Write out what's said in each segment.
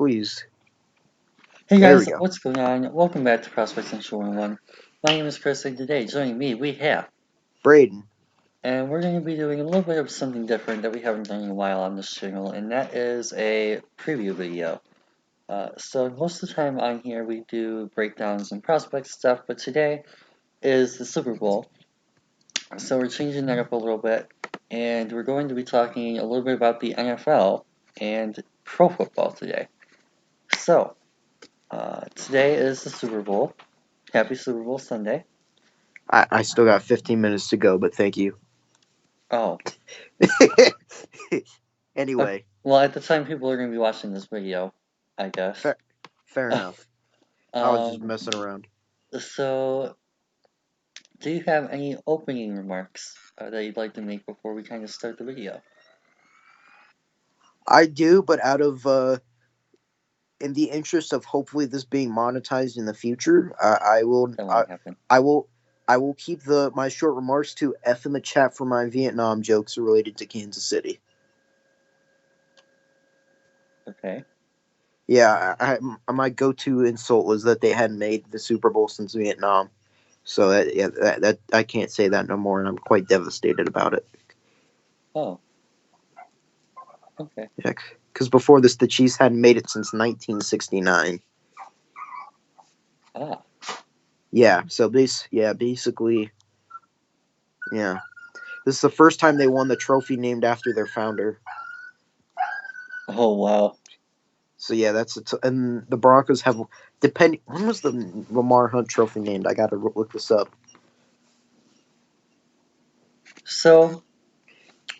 please. Hey There we guys, go. what's going on? Welcome back to Prospects Central 101. My name is Chris, and today joining me we have, Braden. and we're going to be doing a little bit of something different that we haven't done in a while on this channel, and that is a preview video. So most of the time on here we do breakdowns and prospect stuff, but today is the Super Bowl, so we're changing that up a little bit, and we're going to be talking a little bit about the NFL and pro football today. So, today is the Super Bowl. Happy Super Bowl Sunday. I still got 15 minutes to go, but thank you. Oh, Anyway, well, at the time people are going to be watching this video, I guess. fair enough. I was just um, messing around. so, do you have any opening remarks that you'd like to make before we kind of start the video? I do, but in the interest of hopefully this being monetized in the future, I will, That won't happen. I will, I will keep my short remarks to F in the chat for my Vietnam jokes related to Kansas City. Okay. Yeah, my go-to insult was that they hadn't made the Super Bowl since Vietnam. So that I can't say that no more, and I'm quite devastated about it. Oh, okay. Yeah, because before this, the Chiefs hadn't made it since 1969. Ah. Yeah, so basically, yeah, this is the first time they won the trophy named after their founder. Oh, wow. So yeah, and the Broncos have depending. When was the Lamar Hunt Trophy named? I gotta look this up. So,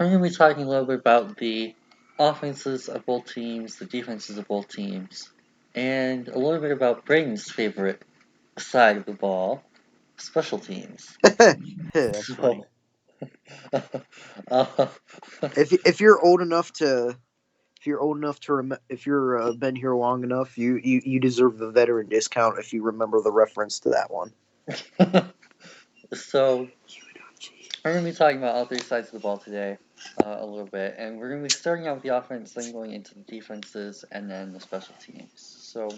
I'm going to be talking a little bit about the offenses of both teams, the defenses of both teams, and a little bit about Braden's favorite side of the ball, special teams. That's funny. So, uh, If you're old enough to if you're been here long enough, you deserve the veteran discount if you remember the reference to that one. so we're going to be talking about all three sides of the ball today a little bit, and we're going to be starting out with the offense, then going into the defenses, and then the special teams. So,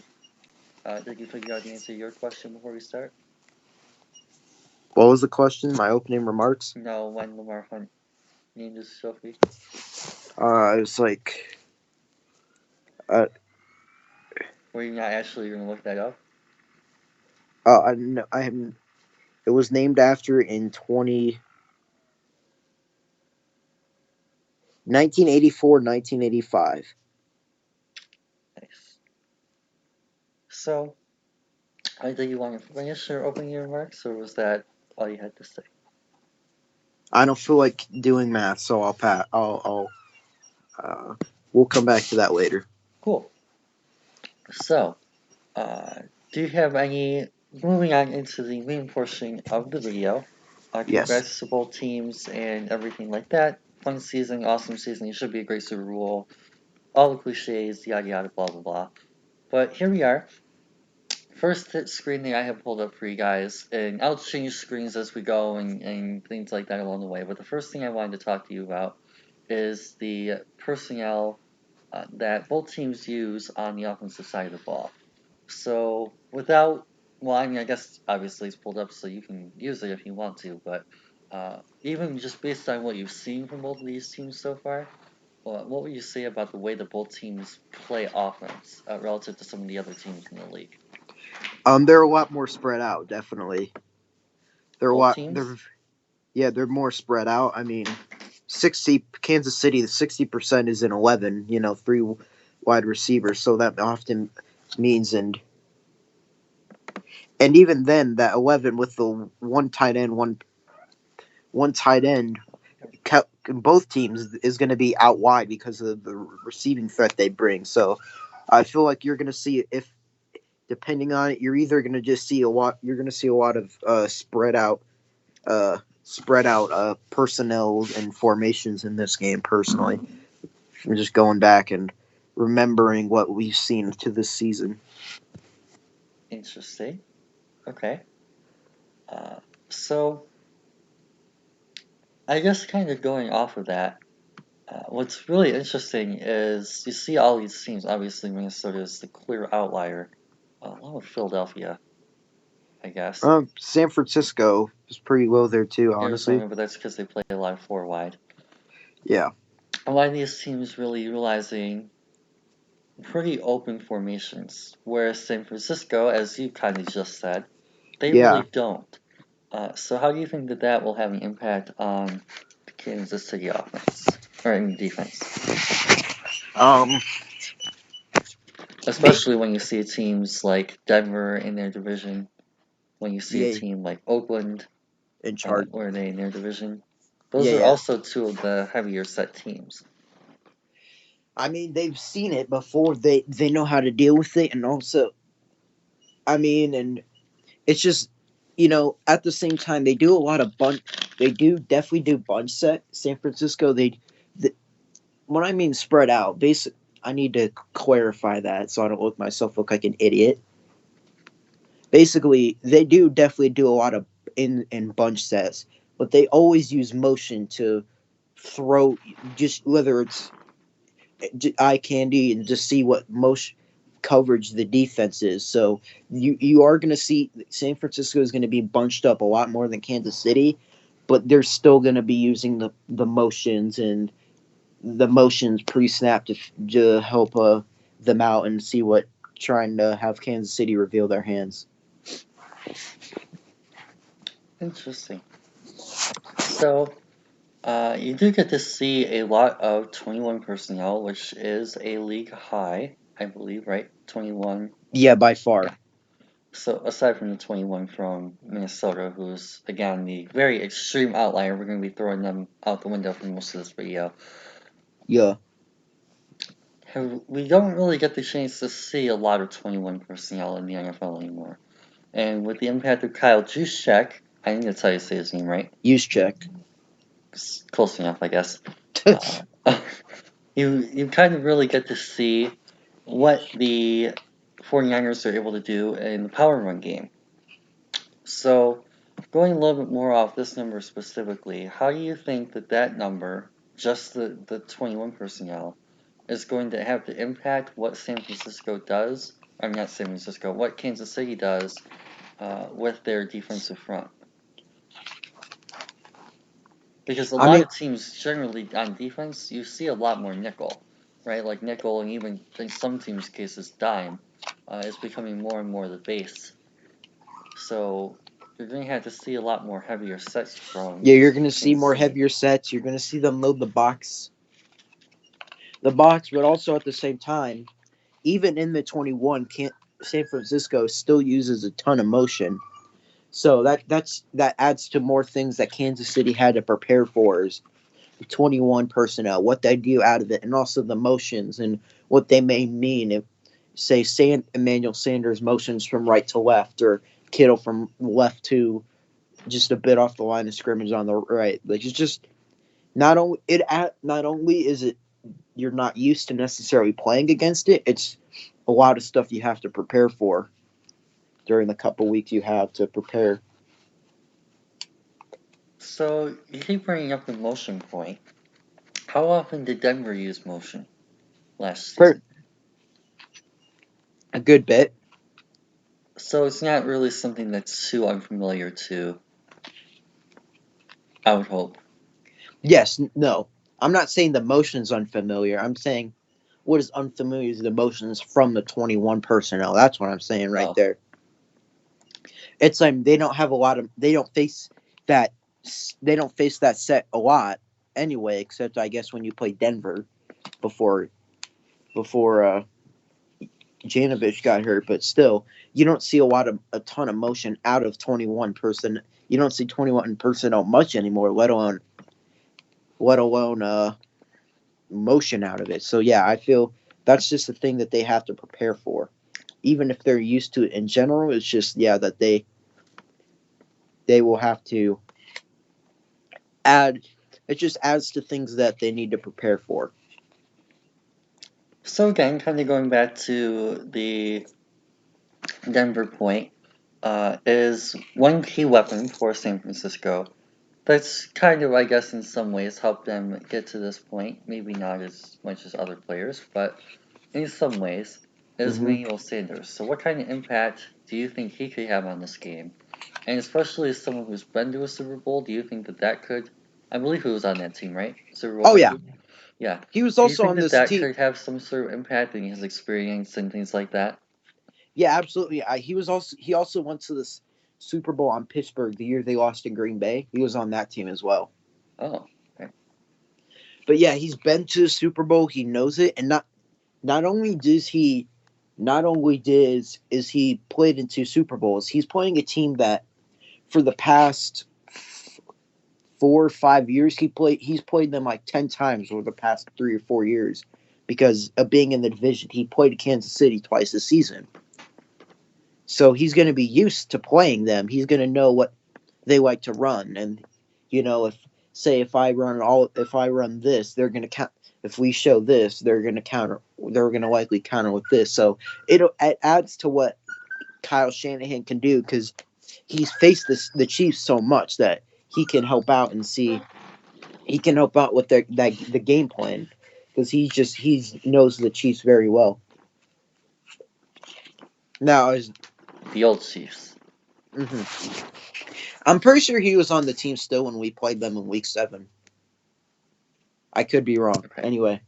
did you figure out the answer to your question before we start? What was the question? My opening remarks. No, when Lamar Hunt named his trophy. It was like, uh, Were you not actually going to look that up? I know I am. It was named after in 1984, 1985. Nice. So, did you want to finish your opening remarks, or was that all you had to say? I don't feel like doing math, so I'll pat. We'll come back to that later. Cool. So, uh, do you have any? Moving on into the main portion of the video. Yes. Congrats to both teams and everything like that. Fun season, awesome season. It should be a great Super Bowl. All the cliches, yada yada, blah blah blah. But here we are. First screen that I have pulled up for you guys, and I'll change screens as we go and things like that along the way. But the first thing I wanted to talk to you about is the personnel that both teams use on the offensive side of the ball. So without, well, I mean, I guess obviously it's pulled up so you can use it if you want to, but even just based on what you've seen from both of these teams so far, what would you say about the way that both teams play offense relative to some of the other teams in the league? They're a lot more spread out. Definitely, they're a Both lot. teams? They're more spread out. I mean, 60 Kansas City, the 60% is in 11. Three wide receivers. So that often means and even then that 11 with the one tight end, one tight end both teams is going to be out wide because of the receiving threat they bring. So I feel like you're going to see, if depending on it, you're either going to just see a lot. You're going to see a lot of spread out personnel and formations in this game. Personally, I'm just going back and remembering what we've seen to this season. Interesting. Okay. So I guess kind of going off of that, What's really interesting is you see all these teams. Obviously, Minnesota is the clear outlier, along with Philadelphia, I guess. San Francisco is pretty low there too, honestly. Arizona, but that's because they play a lot of four wide. Yeah. A lot of these teams really utilizing pretty open formations, whereas San Francisco, as you kind of just said, they Yeah. really don't. So how do you think that that will have an impact on the Kansas City offense or in defense, Um. They. especially when you see teams like Denver in their division, when you see a Yeah. team like Oakland, In charge. where are they in their division? Those Yeah. are Yeah. also two of the heavier set teams. I mean, they've seen it before. They know how to deal with it, and also, I mean, and it's just, at the same time they do a lot of bunch. They do definitely do bunch set. San Francisco, the, when I mean spread out, basic. I need to clarify that so I don't look like an idiot. Basically, they do definitely do a lot of in bunch sets, but they always use motion to throw, just whether it's eye candy and just see what most coverage the defense is. So you are going to see San Francisco is going to be bunched up a lot more than Kansas City, but they're still going to be using the motions and the motions pre-snap to help them out and see what trying to have Kansas City reveal their hands. Interesting. So you do get to see a lot of 21 personnel, which is a league high, I believe, right? 21. Yeah, by far. So aside from the 21 from Minnesota, who's again the very extreme outlier, we're going to be throwing them out the window for most of this video. Yeah. We don't really get the chance to see a lot of 21 personnel in the NFL anymore. And with the impact of Kyle Juszczyk, I think that's how you say his name, right? Use check. Close enough, I guess. You kind of really get to see what the 49ers are able to do in the power run game. So, going a little bit more off this number specifically, how do you think that that number, just the 21 personnel, is going to have to impact what San Francisco does? I mean, not San Francisco, what Kansas City does with their defensive front? Because a lot of teams generally on defense, you see a lot more nickel, right? Like nickel and even in some teams' cases dime is becoming more and more the base. So you're going to have to see a lot more heavier sets from. Yeah, you're going to see Kansas more City. heavier sets. You're going to see them load the box. But also at the same time, even in the 21, San Francisco still uses a ton of motion. So that adds to more things that Kansas City had to prepare for is 21 personnel, what they do out of it, and also the motions and what they may mean if, say, Emmanuel Sanders motions from right to left or Kittle from left to just a bit off the line of scrimmage on the right. Like, it's just not only is it you're not used to necessarily playing against it, it's a lot of stuff you have to prepare for during the couple weeks you have to prepare. So you keep bringing up the motion point. How often did Denver use motion last season? A good bit. So it's not really something that's too unfamiliar to, I would hope. Yes, no. I'm not saying the motion's unfamiliar. I'm saying what is unfamiliar is the motions from the 21 personnel. That's what I'm saying right there. It's like they don't face that set a lot anyway, except I guess when you play Denver before Janovich got hurt, but still you don't see a ton of motion out of 21 person. You don't see 21 personnel much anymore, let alone motion out of it. So yeah, I feel that's just a thing that they have to prepare for. Even if they're used to it in general, it's just that they will have to add. It just adds to things that they need to prepare for. So again, kind of going back to the Denver point, is one key weapon for San Francisco That's kind of, I guess, in some ways helped them get to this point. Maybe not as much as other players, but in some ways, is Hmm. Emmanuel Sanders. So what kind of impact do you think he could have on this game? And especially as someone who's been to a Super Bowl, do you think that that could, I believe he was on that team, right? Super Bowl Oh yeah, 50? Yeah. he was Do you also think on that this that team. could have some sort of impact in his experience and things like that? Yeah, absolutely. He also went to this Super Bowl on Pittsburgh the year they lost in Green Bay. He was on that team as well. Oh, okay. But yeah, he's been to the Super Bowl. He knows it, and not only does he, not only does is he played in two Super Bowls. He's playing a team that for the past 4 or 5 years he's played them like 10 times over the past 3 or 4 years because of being in the division. He played Kansas City twice this season. So he's going to be used to playing them. He's going to know what they like to run, and if say if I run this, they're going to count. If we show this, they're going to counter. They're going to likely counter with this. So it adds to what Kyle Shanahan can do because he's faced the Chiefs so much that he can help out and see he can help out with the game plan because he knows the Chiefs very well. Now, The old Chiefs. mhm. I'm pretty sure he was on the team still when we played them in Week 7. I could be wrong. Okay.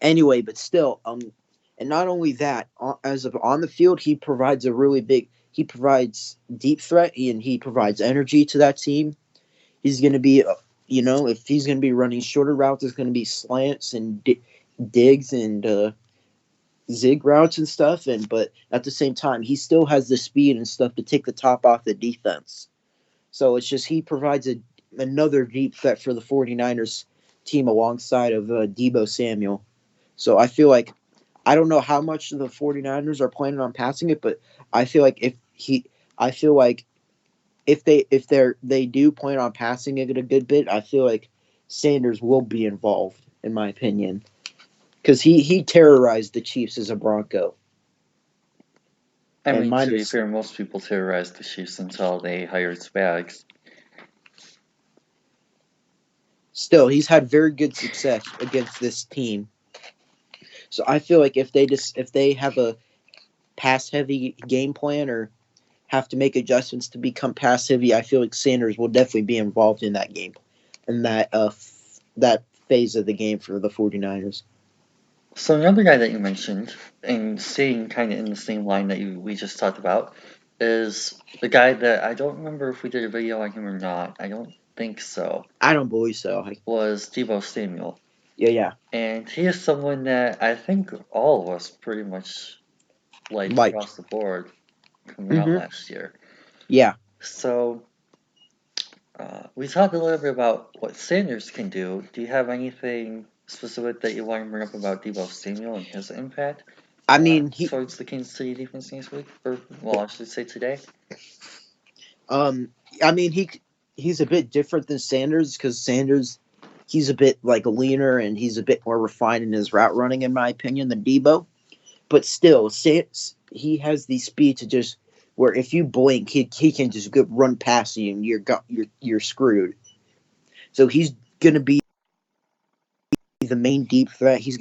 Anyway, but still, and not only that, as of on the field, he provides deep threat and he provides energy to that team. He's going to be, if he's going to be running shorter routes, there's going to be slants and digs and zig routes and stuff. But at the same time, he still has the speed and stuff to take the top off the defense. So it's just he provides another deep threat for the 49ers team alongside of Debo Samuel. So I feel like I don't know how much the 49ers are planning on passing it, but I feel like I feel like if they do plan on passing it a good bit, I feel like Sanders will be involved, in my opinion, because he terrorized the Chiefs as a Bronco, I and mean, to be minus fair, most people terrorized the Chiefs until they hired Spags. still he's had very good success against this team. So I feel like if they have a pass heavy game plan or have to make adjustments to become pass heavy, I feel like Sanders will definitely be involved in that game, in that phase of the game for the 49ers. So another guy that you mentioned, and staying kind of in the same line that we just talked about, is the guy that I don't remember if we did a video on him or not. I don't think so. I don't believe so. Was Debo Samuel, Yeah. and he is someone that I think all of us pretty much liked Like, across the board coming out hmm last year. yeah. So we talked a little bit about what Sanders can do. Do you have anything specific that you want to bring up about Debo Samuel and his impact I mean, towards the Kansas City defense next week? Or, well, I should say today. um, I mean, he's a bit different than Sanders because Sanders, he's a bit like leaner and he's a bit more refined in his route running, in my opinion, than Debo. But still, he has the speed to just where if you blink, he can just go run past you and you're screwed. So he's gonna be the main deep threat. He's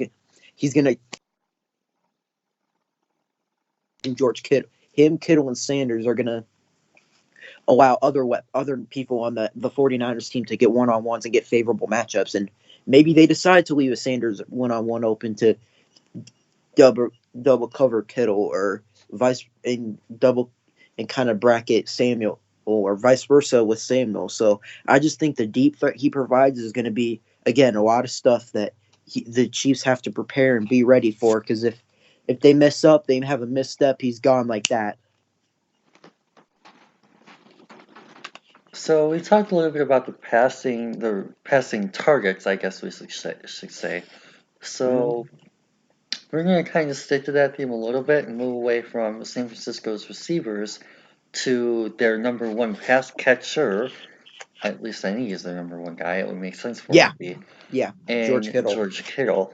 gonna George Kittle, Kittle and Sanders are gonna allow other people on the 49ers team to get one-on-ones and get favorable matchups, and maybe they decide to leave a Sanders one-on-one open to double cover Kittle or vice and double and kind of bracket Samuel or vice versa with Samuel. So I just think the deep threat he provides is going to be again a lot of stuff that the Chiefs have to prepare and be ready for because if they mess up, they have a misstep, he's gone like that. So we talked a little bit about the passing targets, I guess we should say. Mm-hmm. So we're going to kind of stick to that theme a little bit and move away from San Francisco's receivers to their number one pass catcher. At least I think he's their number one guy. It would make sense for him Yeah, to be. yeah, George And Kittle. George Kittle.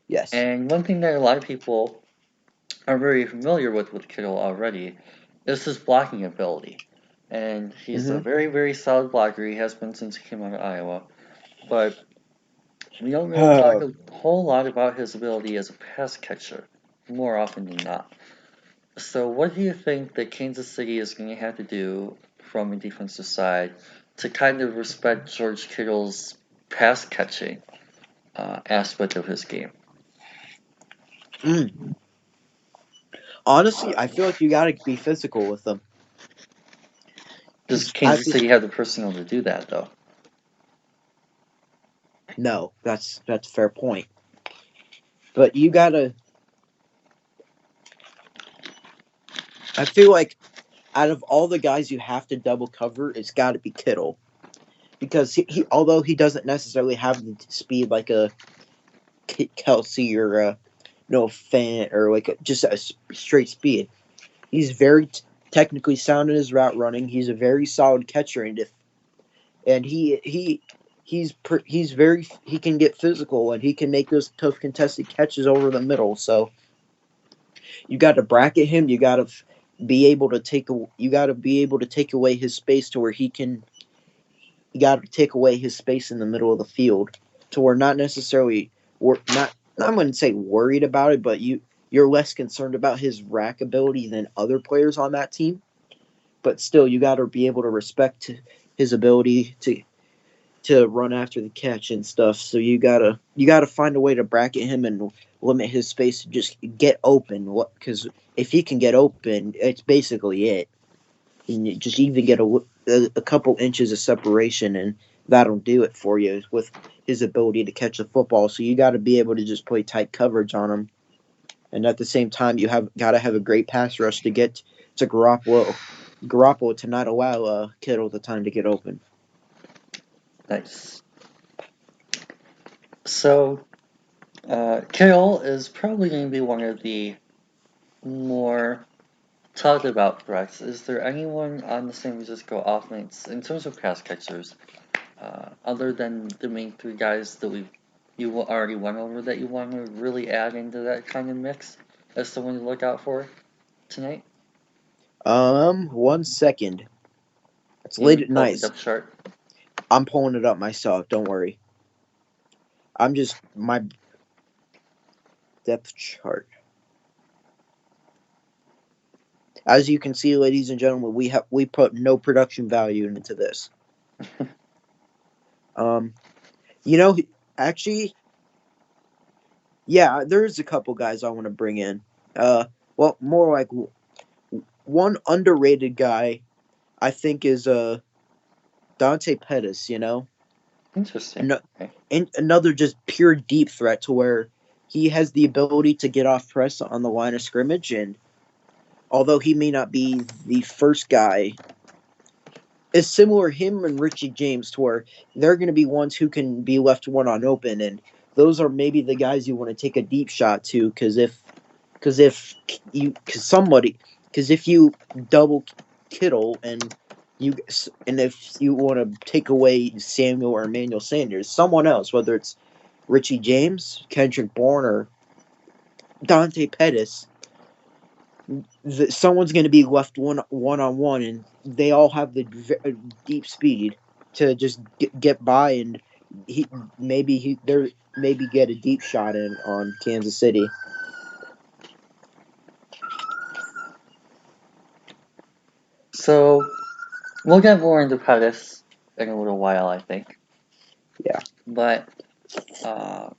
Yes. And one thing that a lot of people are very familiar with Kittle already is his blocking ability. and he's a Hmm. very, very solid blocker. He has been since he came out of Iowa. But we don't really talk a whole lot about his ability as a pass catcher, more often than not. So, what do you think that Kansas City is going to have to do from a defensive side to kind of respect George Kittle's pass catching aspect of his game? Honestly, I feel like you got to be physical with them. Does Because at Kansas this, City have the personnel to do that, though? no, that's a fair point. But you gotta. I feel like out of all the guys you have to double cover, it's got to be Kittle because although he doesn't necessarily have the speed like a Kelsey or a no Fant or like just a straight speed, he's very technically sound in his route running. He's a very solid catcher, and he's very he can get physical and he can make those tough contested catches over the middle. So you got to bracket him. You got to be able to take away his space to where he can. You got to take away his space in the middle of the field to where not necessarily we're not. I wouldn't say worried about it, but you're less concerned about his rack ability than other players on that team. But still, you got to be able to respect his ability to run after the catch and stuff. So you gotta find a way to bracket him and limit his space to just get open. What because if he can get open, it's basically it. And you just even get a couple inches of separation, and that'll do it for you with his ability to catch the football. So you got to be able to just play tight coverage on him, and at the same time, you have got to have a great pass rush to get to Garoppolo. Garoppolo to not allow Kittle the time to get open. Nice. So, Kittle is probably going to be one of the more talked about threats. Is there anyone on the San Francisco offense in terms of pass catchers, other than the main three guys that you already went over, that you want to really add into that kind of mix as someone to look out for tonight? 1 second. It's You late can at pull up the night. depth chart. I'm pulling it up myself. Don't worry. I'm just my depth chart. As you can see, ladies and gentlemen, we put no production value into this. Um, you know, actually, yeah, there's a couple guys I want to bring in. Well, more like one underrated guy I think is Dante Pettis. Interesting. No, Okay. and another just pure deep threat to where he has the ability to get off press on the line of scrimmage, and although he may not be the first guy, it's similar him and Richie James to where they're going to be ones who can be left one on open, and those are maybe the guys you want to take a deep shot to because if you double Kittle you and if you want to take away Samuel or Emmanuel Sanders, someone else, whether it's Richie James, Kendrick Bourne, or Dante Pettis, someone's going to be left one on one, and they all have the deep speed to just get by, and he there maybe get a deep shot in on Kansas City. So we'll get more into Pettis in a little while, I think. Yeah. But uh,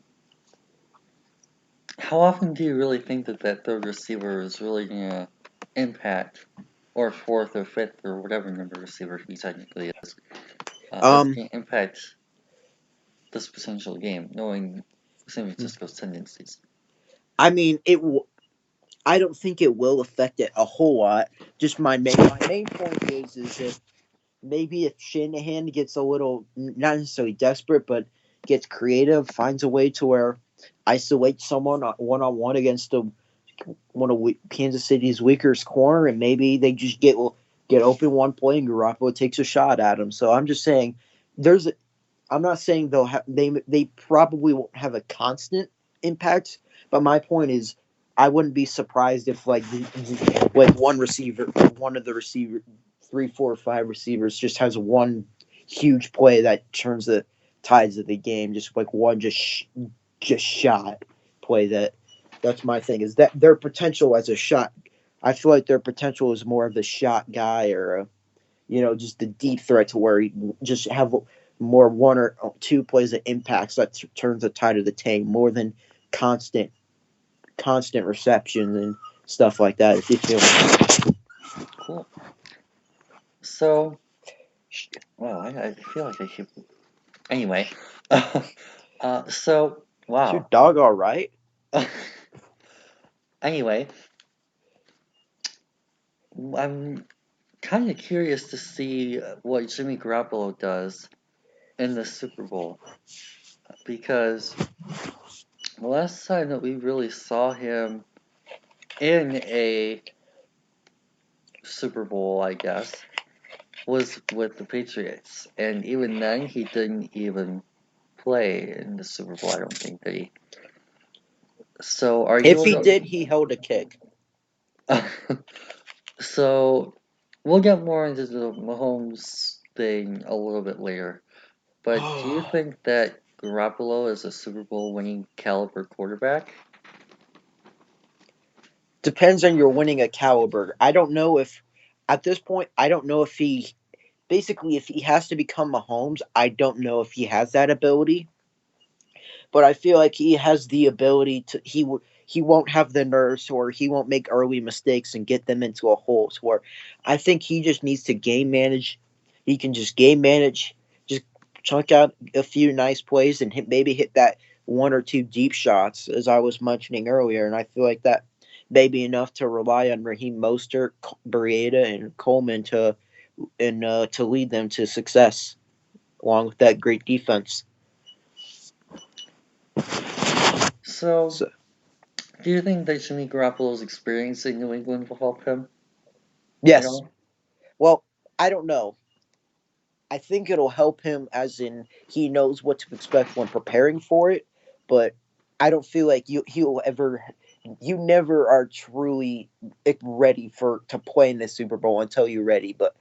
how often do you really think that third receiver is really gonna impact, or fourth or fifth or whatever number receiver he technically is Um. gonna impact this potential game, knowing San Francisco's tendencies? I mean, I don't think it will affect it a whole lot. Just my main point is that maybe if Shanahan gets a little not necessarily desperate, but gets creative, finds a way to where isolate someone one on one against one of Kansas City's weakest corner, and maybe they just get open one play and Garoppolo takes a shot at him. So I'm just saying, I'm not saying they probably won't have a constant impact, but my point is, I wouldn't be surprised if like one of the receiver three, four, five receivers just has one huge play that turns the tides of the game. Just like one just shot play. That's my thing. Is that their potential as a shot? I feel like their potential is more of a shot guy or just the deep threat to where he just have more one or two plays that impacts that turns the tide of the tank more than constant receptions and stuff like that. If you feel Cool. So, well, I feel like I should. Anyway, so is your wow. dog all right? Anyway, I'm kind of curious to see what Jimmy Garoppolo does in the Super Bowl because the last time that we really saw him in a Super Bowl, I guess, was with the Patriots, and even then he didn't even play in the Super Bowl. I don't think that he. So are If you? he did, he held a kick. So we'll get more into the Mahomes thing a little bit later. But do you think that Garoppolo is a Super Bowl winning caliber quarterback? Depends on your winning a caliber. I don't know if at this point I don't know if he basically if he has to become Mahomes. I don't know if he has that ability, but I feel like he has the ability to. He won't have the nerves, or he won't make early mistakes and get them into a hole. Where I think he just needs to game manage. He can just game manage, just chunk out a few nice plays and maybe hit that one or two deep shots, as I was mentioning earlier. And I feel like that may be enough to rely on Raheem Mostert, Breida, and Coleman to lead them to success, along with that great defense. So, So do you think that Jimmy Garoppolo's experience in New England will help him at yes, all? well, I don't know. I think it'll help him as in he knows what to expect when preparing for it, but I don't feel like he'll ever you never are truly ready for to play in the Super Bowl until you're ready. But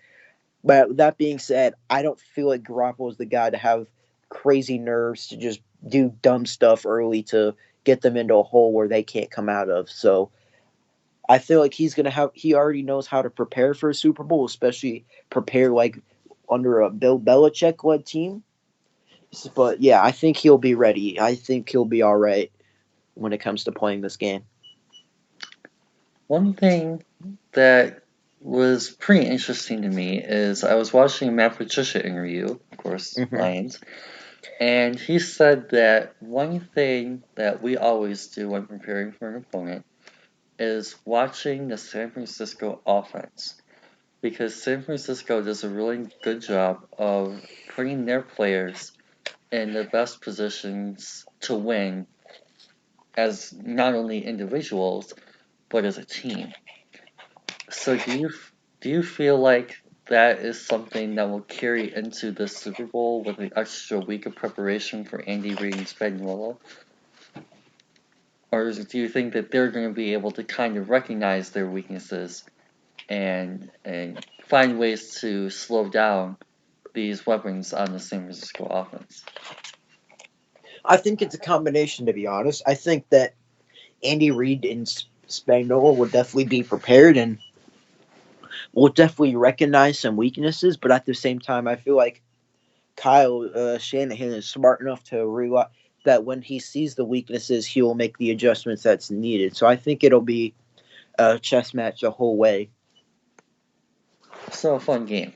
that being said, I don't feel like Garoppolo is the guy to have crazy nerves to just do dumb stuff early to get them into a hole where they can't come out of. So I feel like he already knows how to prepare for a Super Bowl, especially prepare like under a Bill Belichick led team. But yeah, I think he'll be ready. I think he'll be all right when it comes to playing this game. One thing that was pretty interesting to me is I was watching a Matt Patricia interview, of course, Hmm. Lions, and he said that one thing that we always do when preparing for an opponent is watching the San Francisco offense because San Francisco does a really good job of putting their players in the best positions to win as not only individuals but as a team. So do you feel like that is something that will carry into the Super Bowl with an extra week of preparation for Andy Reid and Spagnuolo? Or do you think that they're going to be able to kind of recognize their weaknesses and find ways to slow down these weapons on the San Francisco offense? I think it's a combination, to be honest. I think that Andy Reid and Spagnuolo will definitely be prepared and will definitely recognize some weaknesses, but at the same time, I feel like Kyle Shanahan is smart enough to realize that when he sees the weaknesses, he will make the adjustments that's needed. So I think it'll be a chess match the whole way. So a fun game.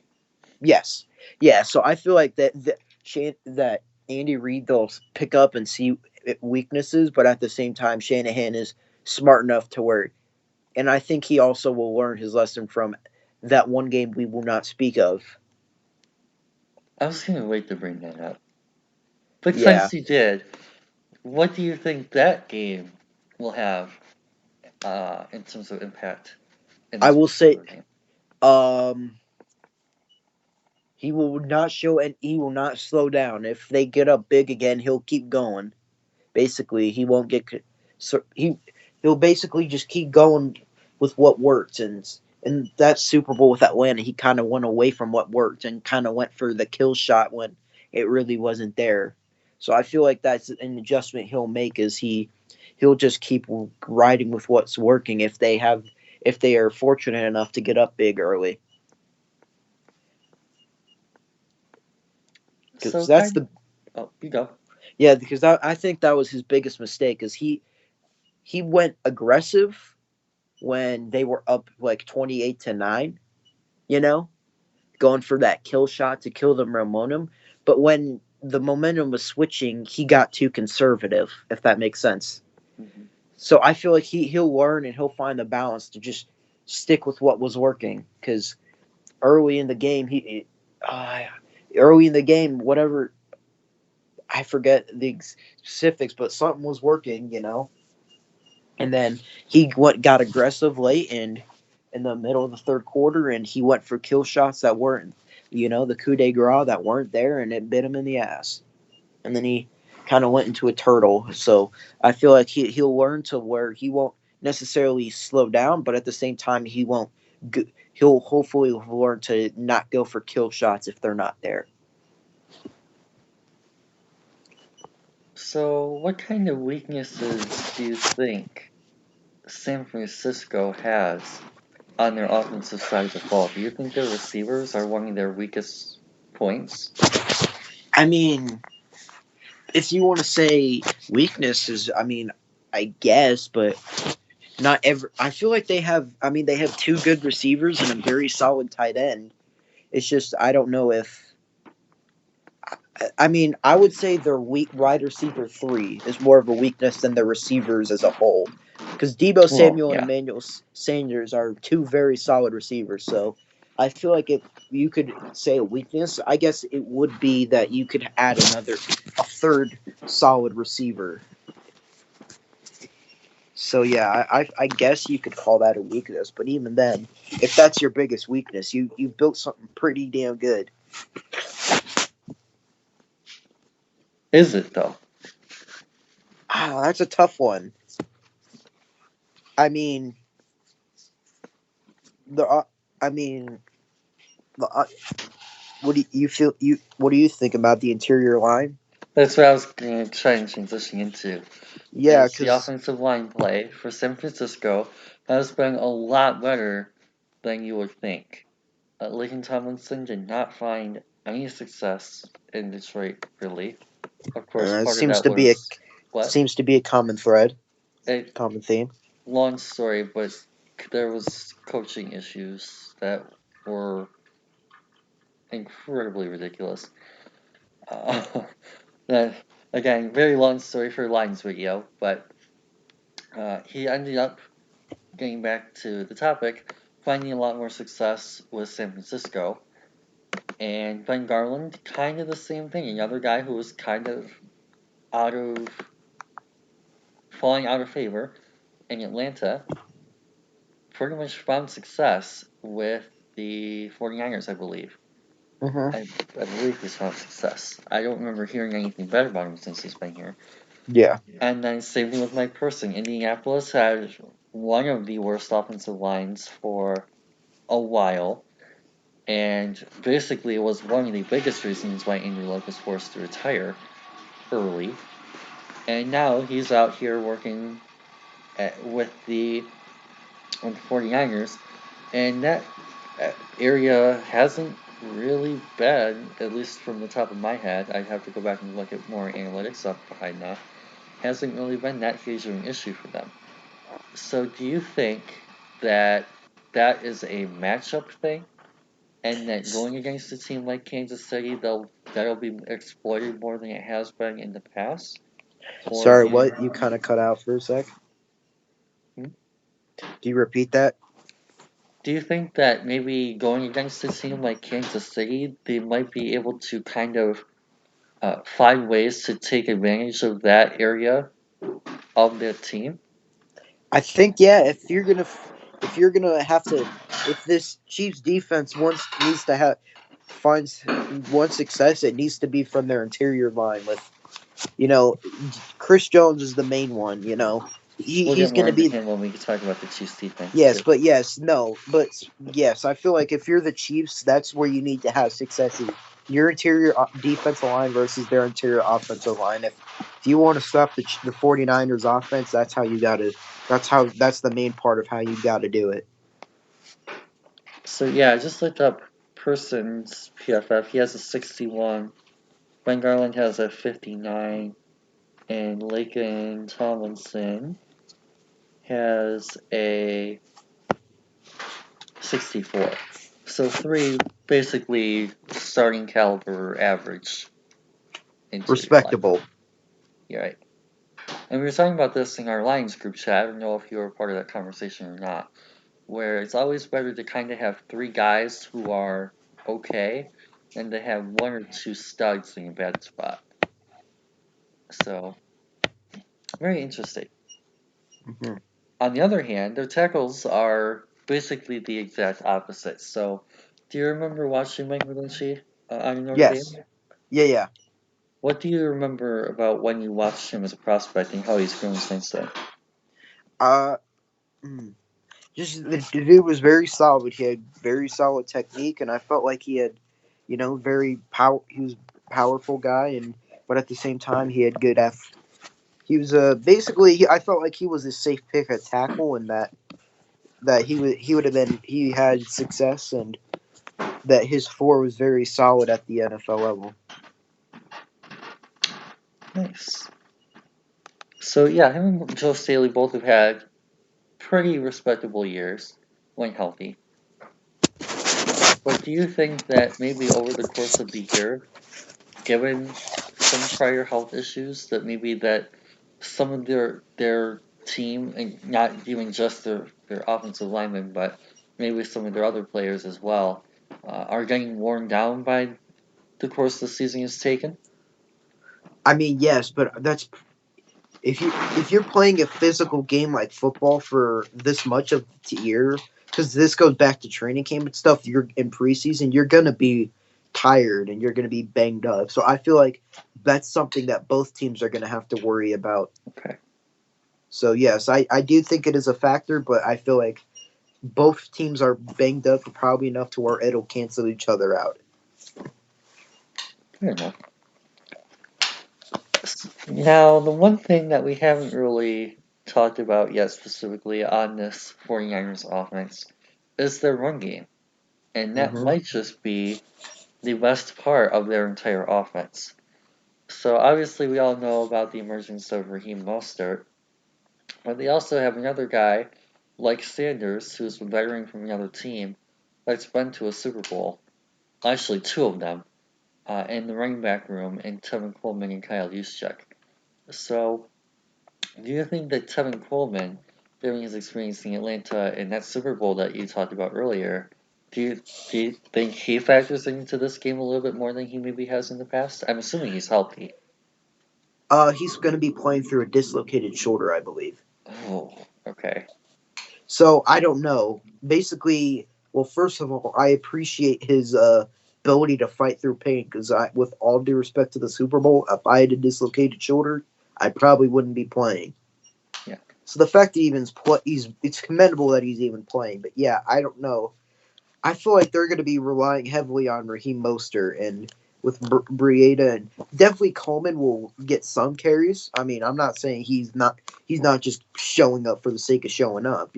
Yes, yeah. So I feel like that Andy Reid they'll pick up and see weaknesses, but at the same time, Shanahan is smart enough to where, and I think he also will learn his lesson from that one game we will not speak of. I was going to wait to bring that up. But Yeah, since you did, what do you think that game will have in terms of impact in I this will say, particular game? um, he will not show and he will not slow down. If they get up big again, he'll keep going. Basically, he won't get so he'll basically just keep going with what works, and in that Super Bowl with Atlanta, he kind of went away from what worked and kind of went for the kill shot when it really wasn't there. So I feel like that's an adjustment he'll make. Is he'll just keep riding with what's working if they are fortunate enough to get up big early. Because So that's kind the oh, you go. yeah. Because I think that was his biggest mistake. Is he went aggressive when they were up like 28-9. You know, going for that kill shot to kill the momentum. But when the momentum was switching, he got too conservative, if that makes sense. Mhm. So I feel like he'll learn and he'll find the balance to just stick with what was working. Because early in the game, uh, early in the game, whatever I forget the specifics, but something was working, And then got aggressive late and in the middle of the third quarter, and he went for kill shots that weren't, the coup de grace that weren't there, and it bit him in the ass. And then he kind of went into a turtle. So I feel like he'll learn to where he won't necessarily slow down, but at the same time he won't. He'll hopefully learn to not go for kill shots if they're not there. So what kind of weaknesses do you think San Francisco has on their offensive side of the ball? Do you think their receivers are one of their weakest points? I mean, if you want to say weaknesses, I mean, I guess, but not ever. I feel like they have. I mean, they have two good receivers and a very solid tight end. It's just I don't know if. I mean, I would say their weak wide receiver three is more of a weakness than the receivers as a whole. Because Debo Well, Samuel and yeah. Emmanuel Sanders are two very solid receivers. So I feel like if you could say a weakness, I guess it would be that you could add a third solid receiver. So yeah, I guess you could call that a weakness. But even then, if that's your biggest weakness, you've built something pretty damn good. Is it though? That's a tough one. I mean, the I mean, the, what do you feel? What do you think about the interior line? That's what I was going to try and transition into. Yeah, Is the because offensive line play for San Francisco has been a lot better than you would think. Laken Tomlinson did not find any success in Detroit, really. Of course, it part of that was what? seems to be a common thread, A common theme. long story, but there was coaching issues that were incredibly ridiculous. Uh, that, again, very long story for Lines video, but he ended up getting back to the topic, finding a lot more success with San Francisco. And Ben Garland, kind of the same thing. Another guy who was kind of out of falling out of favor in Atlanta, pretty much found success with the 49ers, I believe. Hmm. I believe he's found success. I don't remember hearing anything better about him since he's been here. Yeah. And then same thing with Mike Person. Indianapolis had one of the worst offensive lines for a while. And basically, it was one of the biggest reasons why Andrew Luck was forced to retire early. And now he's out here working with the 49ers, and that area hasn't really been, at least from the top of my head. I'd have to go back and look at more analytics stuff behind that. Hasn't really been that huge of an issue for them. So, do you think that that is a matchup thing? And that going against a team like Kansas City, that'll be exploited more than it has been in the past? Or Sorry, do you what you kind of cut out for a sec? hmm? Do you repeat that? Do you think that maybe going against a team like Kansas City, they might be able to kind of find ways to take advantage of that area of their team? I think yeah. If you're gonna have to, if this Chiefs defense wants needs to have finds one success, it needs to be from their interior line with, you know, Chris Jones is the main one. We'll he's get more going to into be. him when we talk about the Chiefs defense Yes, too. but yes, no, but yes, I feel like if you're the Chiefs, that's where you need to have success. Is your interior defensive line versus their interior offensive line. If you want to stop the 49ers offense, that's how you got to. That's the main part of how you got to do it. So yeah, I just looked up Person's PFF. He has a 61. Ben Garland has a 59, and Laken Tomlinson has a 64. So three basically starting caliber average interior line. Respectable. Yeah, right. And we were talking about this in our Lions group chat. I don't know if you were part of that conversation or not. Where it's always better to kind of have three guys who are okay than to have one or two studs in a bad spot. So, very interesting. Mm-hmm. On the other hand, their tackles are basically the exact opposite. So, do you remember watching Mike McGlinchey on Notre Dame? Yes. Yeah. What do you remember about when you watched him as a prospect and how he's grown since then? Uh, mm, just the dude was very solid. He had very solid technique, and I felt like he had, very power. He was a powerful guy, and but at the same time, he had good He was basically. I felt like he was a safe pick at tackle, and that he would have been. He had success, and that his four was very solid at the NFL level. Nice. So yeah, him and Joe Staley both have had pretty respectable years when healthy. But do you think that maybe over the course of the year, given some prior health issues, that maybe that some of their team, and not even just their offensive linemen, but maybe some of their other players as well, are getting worn down by the course the season is taken? I mean, yes, but that's if you're playing a physical game like football for this much of the year, because this goes back to training camp and stuff. You're in preseason, you're gonna be tired and you're gonna be banged up. So I feel like that's something that both teams are gonna have to worry about. Okay. So yes, I do think it is a factor, but I feel like both teams are banged up probably enough to where it'll cancel each other out. Fair enough. Now, the one thing that we haven't really talked about yet specifically on this 49ers offense is their run game. And that Mm-hmm. might just be the best part of their entire offense. So obviously we all know about the emergence of Raheem Mostert, but they also have another guy like Sanders, who's a veteran from another team, that's been to a Super Bowl. Actually, two of them, in the running back room, in Tevin Coleman and Kyle Juszczyk. So, do you think that Tevin Coleman, during his experience in Atlanta in that Super Bowl that you talked about earlier, do you think he factors into this game a little bit more than he maybe has in the past? I'm assuming he's healthy. He's going to be playing through a dislocated shoulder, I believe. Oh, okay. So I don't know. Basically, well, first of all, I appreciate his ability to fight through pain because with all due respect to the Super Bowl, if I had a dislocated shoulder, I probably wouldn't be playing. Yeah. So the fact that it's commendable that he's even playing. But yeah, I don't know. I feel like they're going to be relying heavily on Raheem Mostert and with Breida, and definitely Coleman will get some carries. I mean, I'm not saying he's not just showing up for the sake of showing up.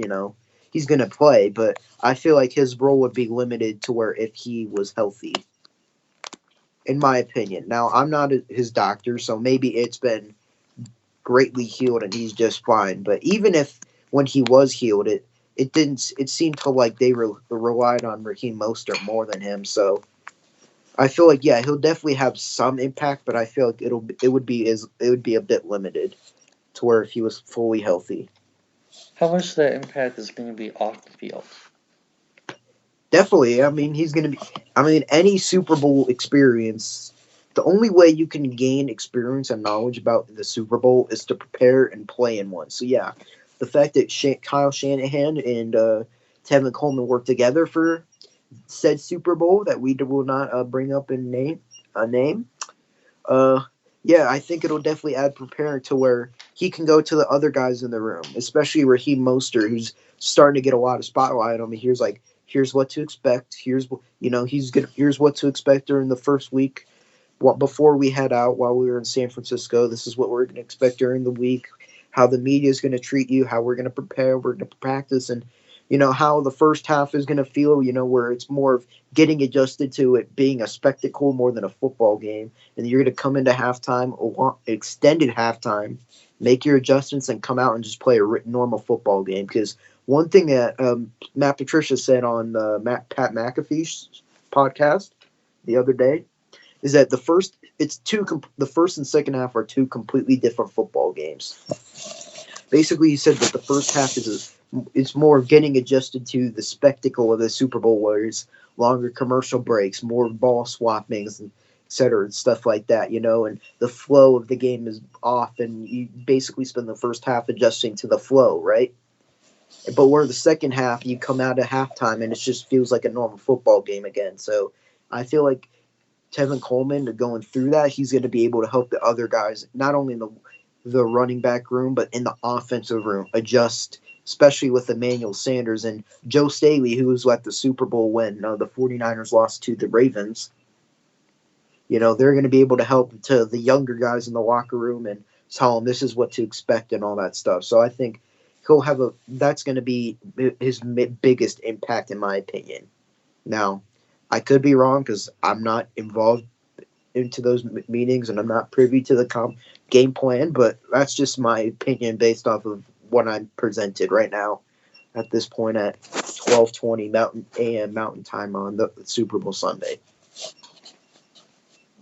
He's going to play, but I feel like his role would be limited to where if he was healthy, in my opinion. Now, I'm not his doctor, so maybe it's been greatly healed and he's just fine. But even if when he was healed, it didn't. It seemed to like they relied on Raheem Mostert more than him. So I feel like yeah, he'll definitely have some impact, but I feel like it would be a bit limited to where if he was fully healthy. How much that impact is going to be off the field? Definitely, I mean he's gonna be. I mean any Super Bowl experience. The only way you can gain experience and knowledge about the Super Bowl is to prepare and play in one. So yeah, the fact that Kyle Shanahan and Tevin Coleman worked together for said Super Bowl that we will not bring up in name. Uh, yeah, I think it'll definitely add preparing to where he can go to the other guys in the room, especially Raheem Mostert, who's starting to get a lot of spotlight on me. Here's what to expect. Here's what to expect during the first week. Before we head out, while we were in San Francisco, this is what we're going to expect during the week. How the media is going to treat you. How we're going to prepare. We're going to practice, and how the first half is going to feel. Where it's more of getting adjusted to it being a spectacle more than a football game, and you're going to come into halftime, extended halftime, make your adjustments, and come out and just play a normal football game. Because one thing that Matt Patricia said on the Pat McAfee's podcast the other day is that the first and second half are two completely different football games. Basically, he said that the first half is more of getting adjusted to the spectacle of the Super Bowl, where it's longer commercial breaks, more ball swappings, and et cetera, and stuff like that, and the flow of the game is off, and you basically spend the first half adjusting to the flow, right? But where the second half, you come out at halftime, and it just feels like a normal football game again. So I feel like Tevin Coleman going through that, he's going to be able to help the other guys, not only in the running back room, but in the offensive room, adjust, especially with Emmanuel Sanders and Joe Staley, who was at the Super Bowl when the 49ers lost to the Ravens. They're going to be able to help to the younger guys in the locker room and tell them this is what to expect and all that stuff. So I think that's going to be his biggest impact, in my opinion. Now, I could be wrong because I'm not involved into those meetings and I'm not privy to the game plan, but that's just my opinion based off of what I'm presented right now at this point at 12:20 a.m. Mountain Time on the Super Bowl Sunday.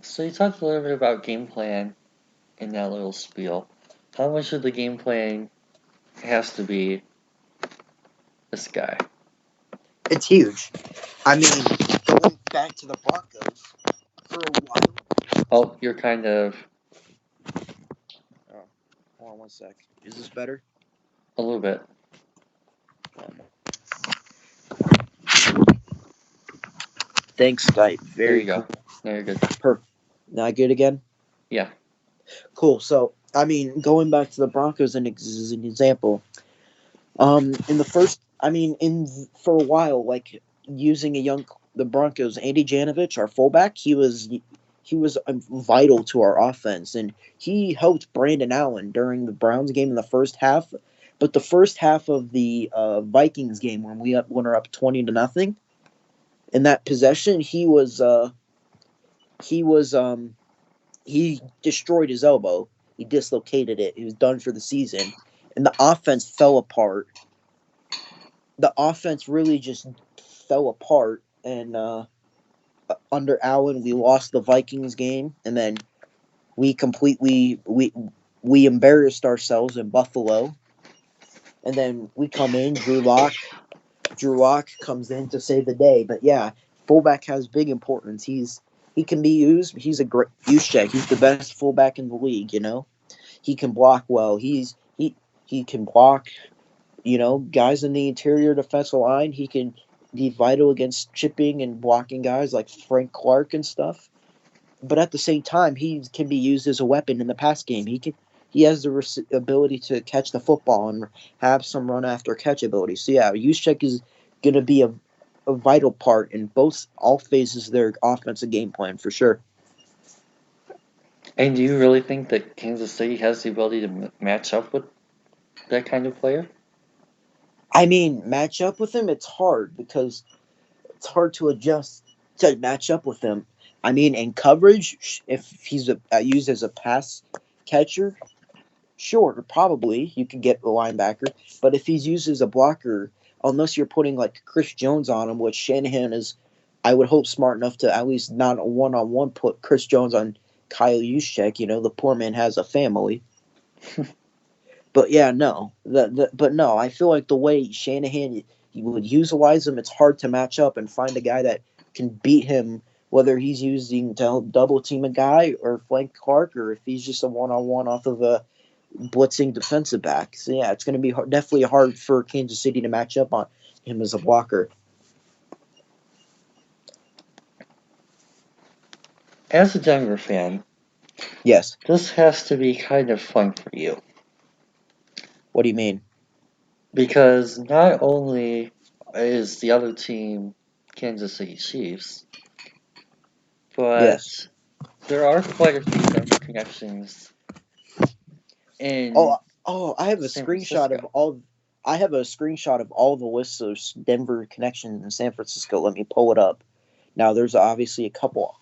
So you talked a little bit about game plan in that little spiel. How much of the game plan has to be this guy? It's huge. I mean, going back to the Broncos for a while. Oh, you're kind of... Oh, hold on one sec. Is this better? A little bit. Thanks, Skype. There you go. Now you're good. Perfect. Now good again? Yeah. Cool. So, I mean, going back to the Broncos as an example, in the first, for a while, like using the Broncos, Andy Janovich, our fullback, he was vital to our offense, and he helped Brandon Allen during the Browns game in the first half. But the first half of the Vikings game, when we were up 20-0, in that possession, he destroyed his elbow. He dislocated it. He was done for the season, and the offense fell apart. The offense really just fell apart, and under Allen, we lost the Vikings game, and then we embarrassed ourselves in Buffalo, and then we come in. Drew Lock comes in to save the day. But yeah, fullback has big importance. He can be used. He's a great Juszczyk. He's the best fullback in the league. He can block well. He can block. Guys in the interior defensive line. He can be vital against chipping and blocking guys like Frank Clark and stuff. But at the same time, he can be used as a weapon in the pass game. He has the ability to catch the football and have some run after catch ability. So yeah, Juszczyk is going to be a vital part in all phases of their offensive game plan for sure. And do you really think that Kansas City has the ability to match up with that kind of player? I mean, match up with him, it's hard because it's hard to adjust to match up with him. I mean, in coverage, if he's used as a pass catcher, sure, probably you could get the linebacker. But if he's used as a blocker, unless you're putting like Chris Jones on him, which Shanahan is, I would hope, smart enough to at least not a one-on-one put Chris Jones on Kyle Juszczyk. The poor man has a family. But yeah, no. But no, I feel like the way Shanahan would utilize him, it's hard to match up and find a guy that can beat him, whether he's using to help double team a guy or flank Clark, or if he's just a one-on-one off of a blitzing defensive back. So yeah, it's going to be definitely hard for Kansas City to match up on him as a blocker. As a Denver fan, yes, this has to be kind of fun for you. What do you mean? Because not only is the other team Kansas City Chiefs, Yes. but there are quite a few Denver connections Oh, in oh, I have a San screenshot of Francisco. all. I have a screenshot of all the lists of Denver connections in San Francisco. Let me pull it up. Now, there's obviously a couple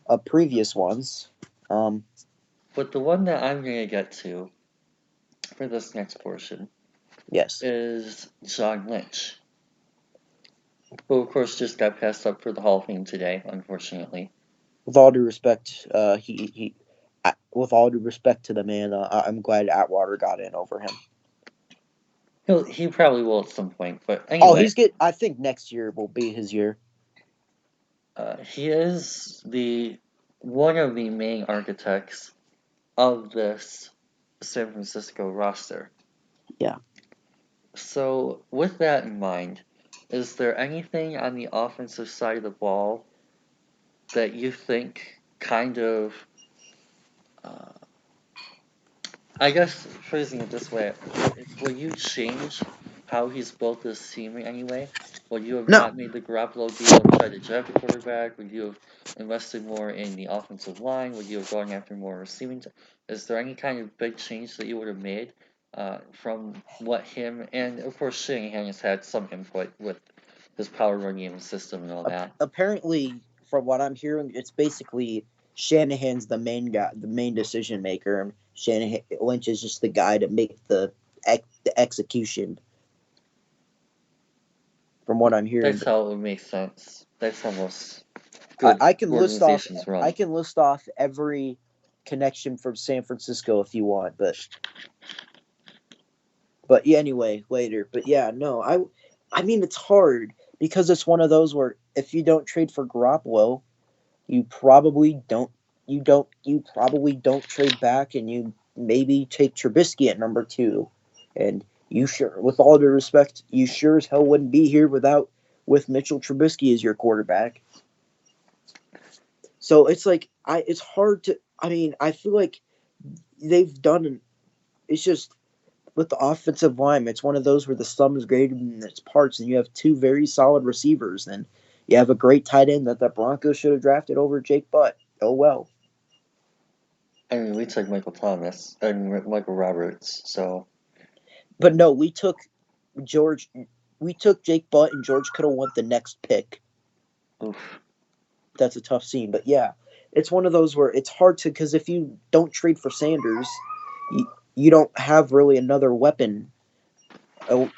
of previous ones. Um, But the one that I'm going to get to for this next portion yes. is John Lynch, who of course just got passed up for the Hall of Fame today, unfortunately. With all due respect, with all due respect to the man, I'm glad Atwater got in over him. He probably will at some point, but Oh, anyway, I think next year will be his year. he is one of the main architects of this San Francisco roster. Yeah. So, with that in mind, is there anything on the offensive side of the ball that you think kind of, uh, I guess phrasing it this way, will you change how he's built this team in any way? Would you have No, not made the Garoppolo deal and tried to draft a quarterback? Would you have invested more in the offensive line? Would you have gone after more receiving? Is there any kind of big change that you would have made from what him and of course Shanahan has had some input with his power run game system and all that? apparently, from what I'm hearing, it's basically Shanahan's the main guy, the main decision maker. Shanahan Lynch is just the guy to make the execution. From what I'm hearing, That's but how it would make sense. That's how most good I can list off organizations I run. can list off every connection from San Francisco if you want, but yeah, anyway, later. But yeah, no, I mean it's hard because it's one of those where if you don't trade for Garoppolo, you probably don't trade back, and you maybe take Trubisky at number 2. And you sure, with all due respect, you sure as hell wouldn't be here with Mitchell Trubisky as your quarterback. So it's like it's hard to. I mean, I feel like they've done. It's just with the offensive line, it's one of those where the sum is greater than its parts, and you have two very solid receivers, and you have a great tight end that the Broncos should have drafted over Jake Butt. Oh well. I mean, we took Michael Thomas and Michael Roberts, so But no, George. We took Jake Butt, and George could have won the next pick. oof. That's a tough scene, but yeah, it's one of those where it's hard to because if you don't trade for Sanders, you don't have really another weapon. Oh,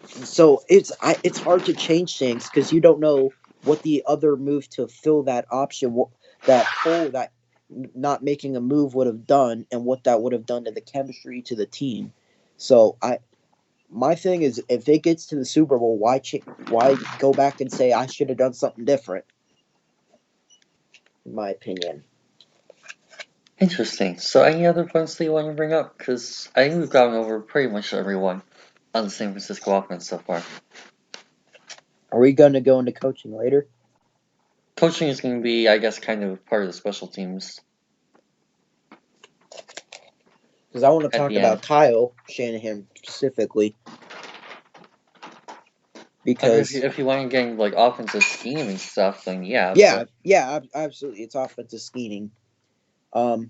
so it's hard to change things because you don't know what the other move to fill that option, that hole that not making a move would have done, and what that would have done to the chemistry to the team. So my thing is, if it gets to the Super Bowl, why go back and say I should have done something different? In my opinion. Interesting. So, any other points that you want to bring up? Because I think we've gone over pretty much everyone on the San Francisco offense so far. Are we going to go into coaching later? Coaching is going to be, I guess, kind of part of the special teams Because I want to at talk the end. about Kyle Shanahan specifically. I mean, Because if you want to get into, like offensive scheme and stuff, then yeah. yeah, But yeah, absolutely, it's offensive scheming. Um,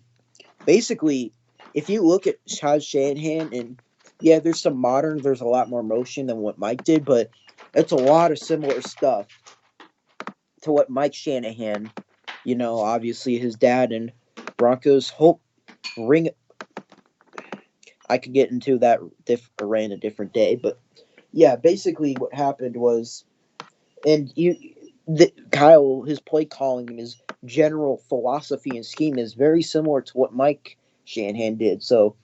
basically, if you look at Kyle Shanahan, and yeah, there's a lot more motion than what Mike did, but it's a lot of similar stuff to what Mike Shanahan. Obviously his dad and Broncos hope ring. I could get into that array a different day, but yeah, basically what happened was, and Kyle, his play calling and his general philosophy and scheme is very similar to what Mike Shanahan did. So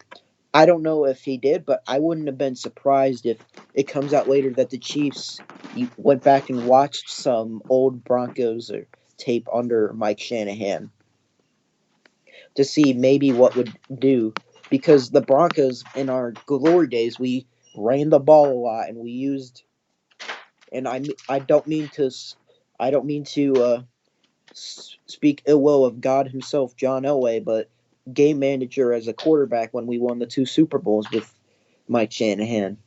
I don't know if he did, but I wouldn't have been surprised if it comes out later that the Chiefs went back and watched some old Broncos or tape under Mike Shanahan to see maybe what would do, because the Broncos in our glory days, we ran the ball a lot, and we used, and I don't mean to speak ill will of God himself, John Elway, but game manager as a quarterback when we won the two Super Bowls with Mike Shanahan.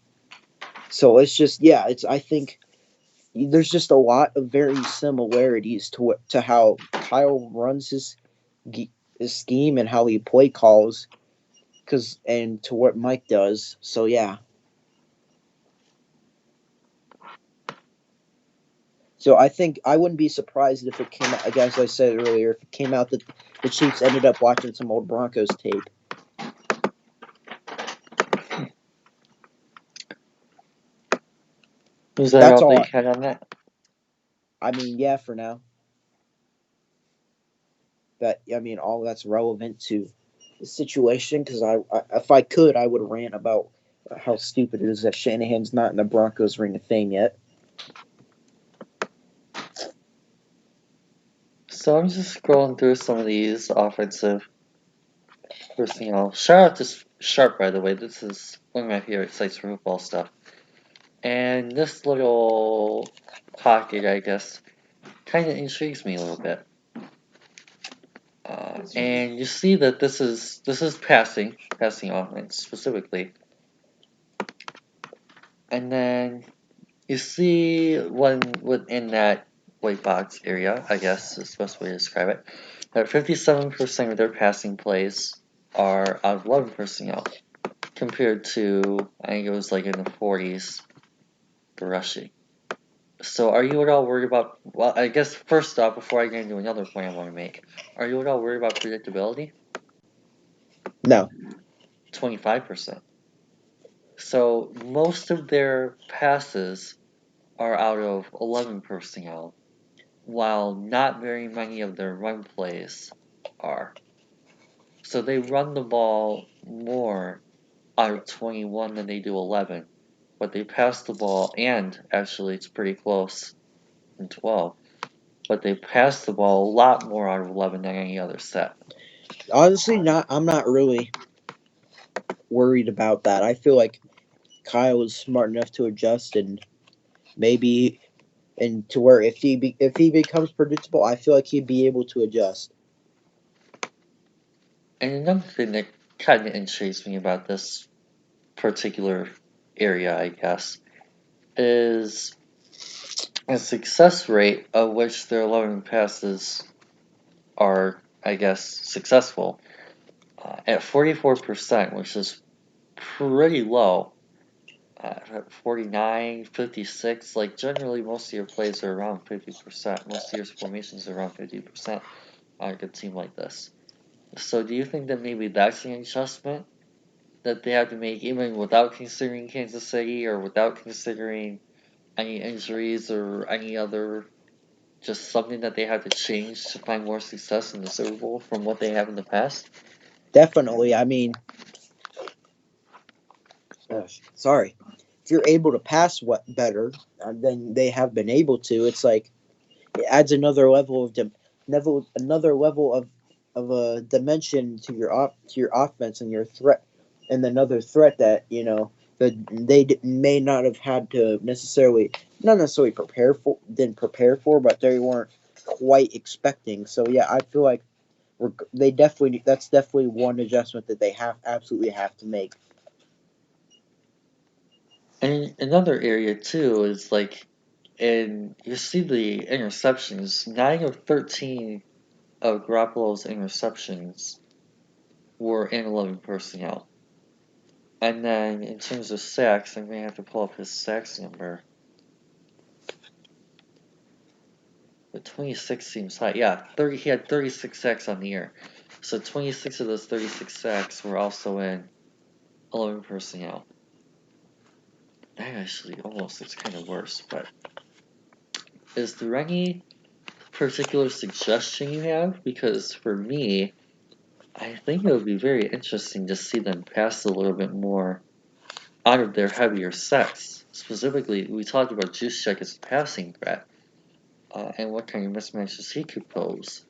So it's just I think there's just a lot of very similarities to how Kyle runs his scheme and how he play calls, and to what Mike does. So yeah. So I think I wouldn't be surprised if it came out, like as I said earlier, if it came out that the Chiefs ended up watching some old Broncos tape. Was that That's all all. they had on that? I mean, yeah, for now. All that's relevant to the situation. Because if I could, I would rant about how stupid it is that Shanahan's not in the Broncos Ring of Fame yet. So I'm just scrolling through some of these offensive personnel. Shout out to Sharp, by the way. This is one of my favorite sites for football stuff. And this little pocket, I guess, kind of intrigues me a little bit. And you see that this is passing offense specifically. And then you see one within that white box area, I guess is the best way to describe it, that 57% of their passing plays are out of 11 personnel, compared to, I think it was like in the 40s, the rushing. So are you at all worried about, well, I guess first off, before I get into another point I want to make, are you at all worried about predictability? No. 25%. So most of their passes are out of 11 personnel, while not very many of their run plays are. So they run the ball more out of 21 than they do 11, but they pass the ball, and actually it's pretty close in 12, but they pass the ball a lot more out of 11 than any other set. Honestly, not. I'm not really worried about that. I feel like Kyle is smart enough to adjust, and maybe and to where if he becomes predictable, I feel like he'd be able to adjust. And another thing that kind of intrigues me about this particular area, I guess, is a success rate of which their 11 passes are, I guess, successful at 44%, which is pretty low. 49, 56, like generally most of your plays are around 50%. Most of your formations are around 50% on a good team like this. So do you think that maybe that's an adjustment that they have to make even without considering Kansas City or without considering any injuries or any other, just something that they have to change to find more success in the Super Bowl from what they have in the past? Definitely. I mean, sorry, if you're able to pass what better than they have been able to, it's like it adds another level of another level of a dimension to your offense and your threat, and another threat that that they may not have had to not necessarily didn't prepare for, but they weren't quite expecting. So yeah, I feel like that's definitely one adjustment that they absolutely have to make. And another area too is like, and you see the interceptions. 9 of 13 of Garoppolo's interceptions were in 11 personnel. And then in terms of sacks, I'm gonna have to pull up his sacks number. But 26 seems high. Yeah, 30. He had 36 sacks on the year. So 26 of those 36 sacks were also in 11 personnel. That actually almost looks kind of worse. But is there any particular suggestion you have? Because for me, I think it would be very interesting to see them pass a little bit more out of their heavier sets. Specifically, we talked about Juszczyk as a passing threat, and what kind of mismatches he could pose.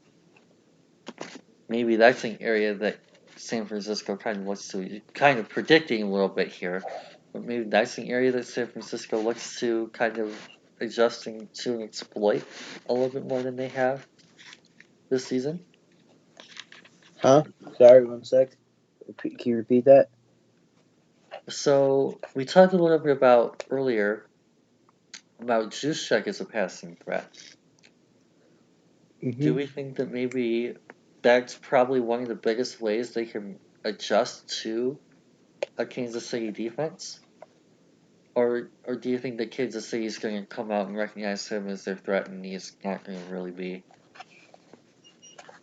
Maybe that's an area that San Francisco kind of looks to, kind of predicting a little bit here, but maybe that's an area that San Francisco looks to kind of adjusting to exploit a little bit more than they have this season. Huh? Sorry, one sec. Can you repeat that? So we talked a little bit about earlier about Juszczyk as a passing threat. Do we think that maybe that's probably one of the biggest ways they can adjust to a Kansas City defense? Or do you think that Kansas City is going to come out and recognize him as their threat and he's not going to really be?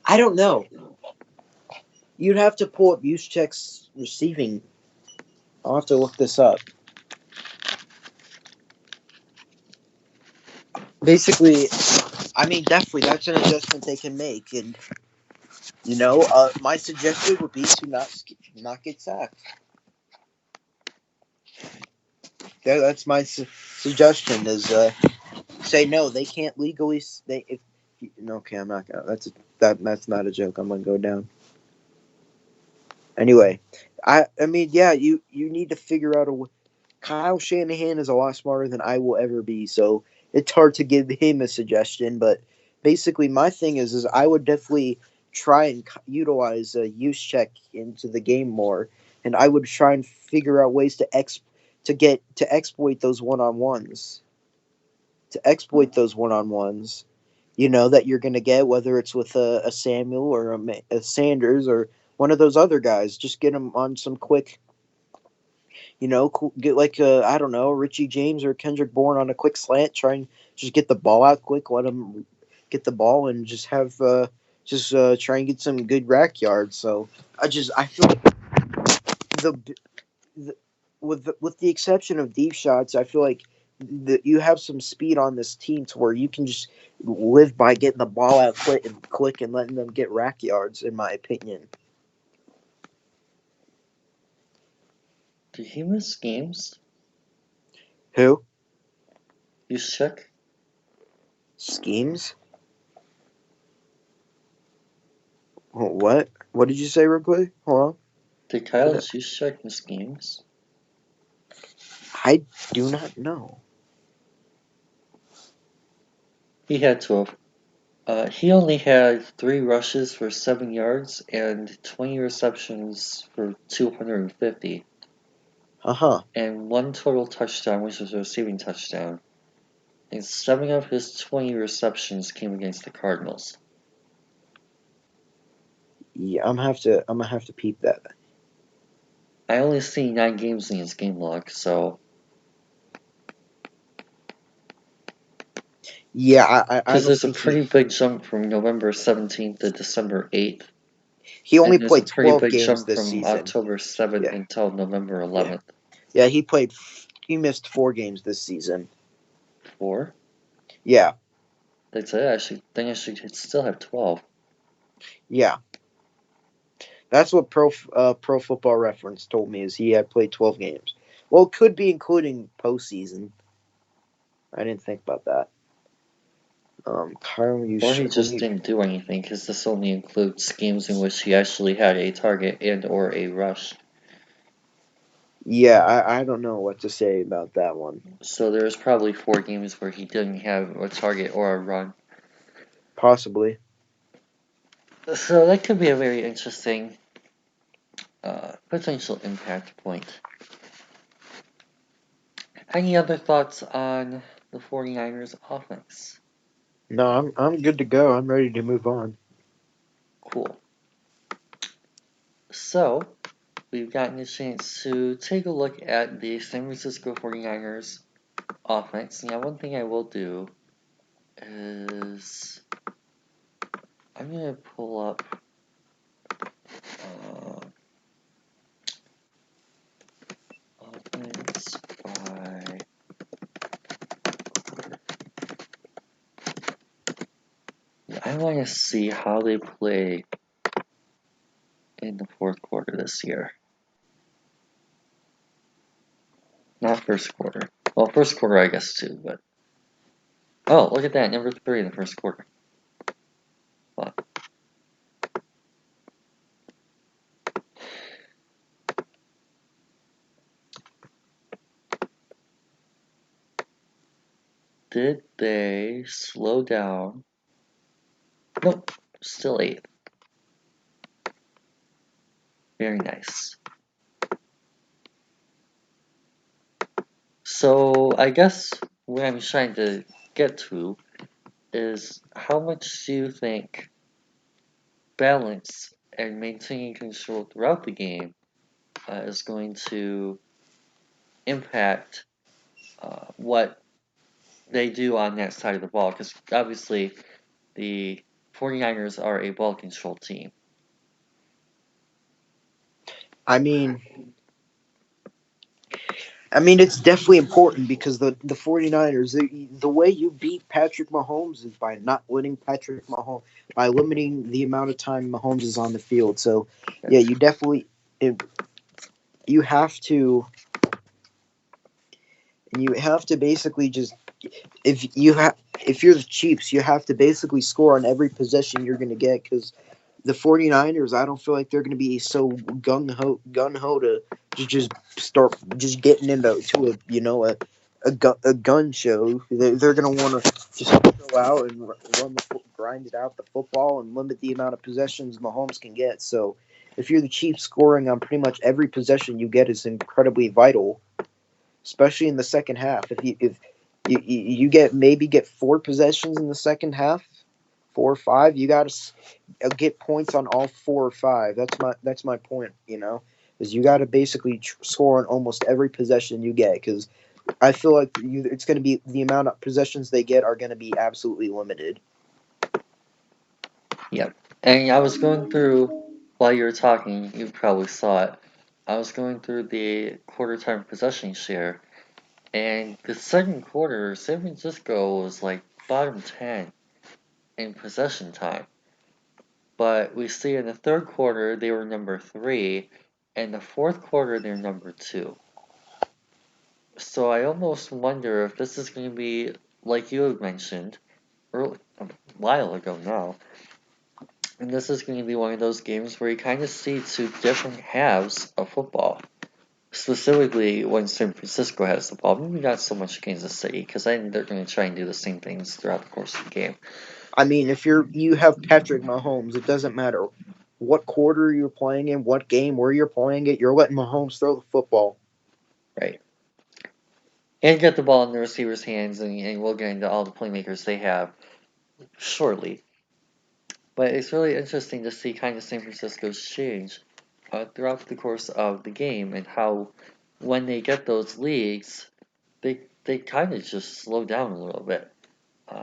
I don't know. You'd have to pull up Juszczyk's receiving. I'll have to look this up. Basically, I mean, definitely that's an adjustment they can make, and my suggestion would be to not get sacked. That's my suggestion. Is say no, they can't legally. Okay, I'm not gonna. That's not a joke. I'm gonna go down. Anyway, I mean, yeah, you need to figure out a way. Kyle Shanahan is a lot smarter than I will ever be, so it's hard to give him a suggestion. But basically, my thing is I would definitely try and utilize Juszczyk into the game more, and I would try and figure out ways to exploit those one on ones, that you're going to get, whether it's with a Samuel or a Sanders or one of those other guys. Just get them on some quick, get like I don't know, Richie James or Kendrick Bourne on a quick slant. Try and just get the ball out quick. Let them get the ball and just have try and get some good rack yards. So I feel like the with the exception of deep shots, I feel like you have some speed on this team to where you can just live by getting the ball out quick and letting them get rack yards. In my opinion, Did he miss games? who Juszczyk? schemes? What? What did you say, real quick? Hold on. Did Kyle Juszczyk miss games? I do not know. He had 12. He only had 3 rushes for 7 yards and 20 receptions for 250. And 1 total touchdown, which was a receiving touchdown. And 7 of his 20 receptions came against the Cardinals. Yeah, I'm gonna have to peep that. I only see 9 games in his game log, so. Yeah, I Because don't there's a think pretty big jump from November 17th to December 8th. he only And there's a played pretty 12 big games jump this from season. October 7th Yeah. until November 11th. Yeah, he missed 4 games this season. 4? Yeah. That's it. Then I should still have 12. Yeah. That's what Pro Football Reference told me, is he had played 12 games. Well, it could be including postseason. I didn't think about that. Kyle, Or he just didn't do anything, because this only includes games in which he actually had a target and or a rush. Yeah, I don't know what to say about that one. So there's probably 4 games where he didn't have a target or a run. Possibly. So that could be a very interesting potential impact point. Any other thoughts on the 49ers offense? No, I'm good to go. I'm ready to move on. Cool. So, we've gotten a chance to take a look at the San Francisco 49ers offense. Now, one thing I will do is I'm going to pull up offense by I want to see how they play in the fourth quarter this year. Not first quarter. Well, first quarter I guess too, but oh, look at that, number 3 in the first quarter. Fun. Did they slow down? Nope, still 8. Very nice. So I guess what I'm trying to get to is how much do you think balance and maintaining control throughout the game is going to impact what they do on that side of the ball? Because obviously the 49ers are a ball control team. I mean, it's definitely important because the 49ers, the way you beat Patrick Mahomes is by not letting Patrick Mahomes, by limiting the amount of time Mahomes is on the field. So, yeah, you definitely, you have to, basically just, if you're the Chiefs, you have to basically score on every possession you're going to get because the 49ers, I don't feel like they're going to be so gun ho to just start just getting into a gun show. They're going to want to just go out and grind it out the football and limit the amount of possessions Mahomes can get. So if you're the Chiefs, scoring on pretty much every possession you get is incredibly vital, especially in the second half. If you get 4 possessions in the second half, 4 or 5, you got to get points on all 4 or 5. That's my point. Is you got to basically score on almost every possession you get because I feel like it's going to be the amount of possessions they get are going to be absolutely limited. Yep. And I was going through, while you were talking, you probably saw it. I was going through the quarter time possession share, and the second quarter, San Francisco was like bottom 10 in possession time. But we see in the third quarter, they were number 3, and the fourth quarter, they're number 2. So I almost wonder if this is going to be, like you had mentioned, a while ago now, and this is going to be one of those games where you kind of see 2 different halves of football. Specifically when San Francisco has the ball. Maybe not so much Kansas City, because I think they're going to try and do the same things throughout the course of the game. I mean, if you have Patrick Mahomes, it doesn't matter what quarter you're playing in, what game, where you're playing it. You're letting Mahomes throw the football. Right. And get the ball in the receiver's hands, and we'll get into all the playmakers they have shortly. But it's really interesting to see kind of San Francisco's change throughout the course of the game and how when they get those leads, they kind of just slow down a little bit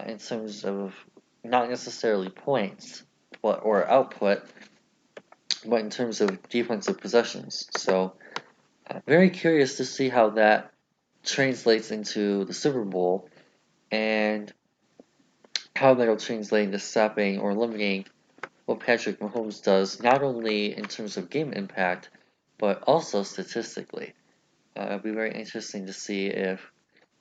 in terms of not necessarily points or output, but in terms of defensive possessions. So very curious to see how that translates into the Super Bowl and how that'll translate into stopping or limiting what Patrick Mahomes does, not only in terms of game impact, but also statistically. It'll be very interesting to see if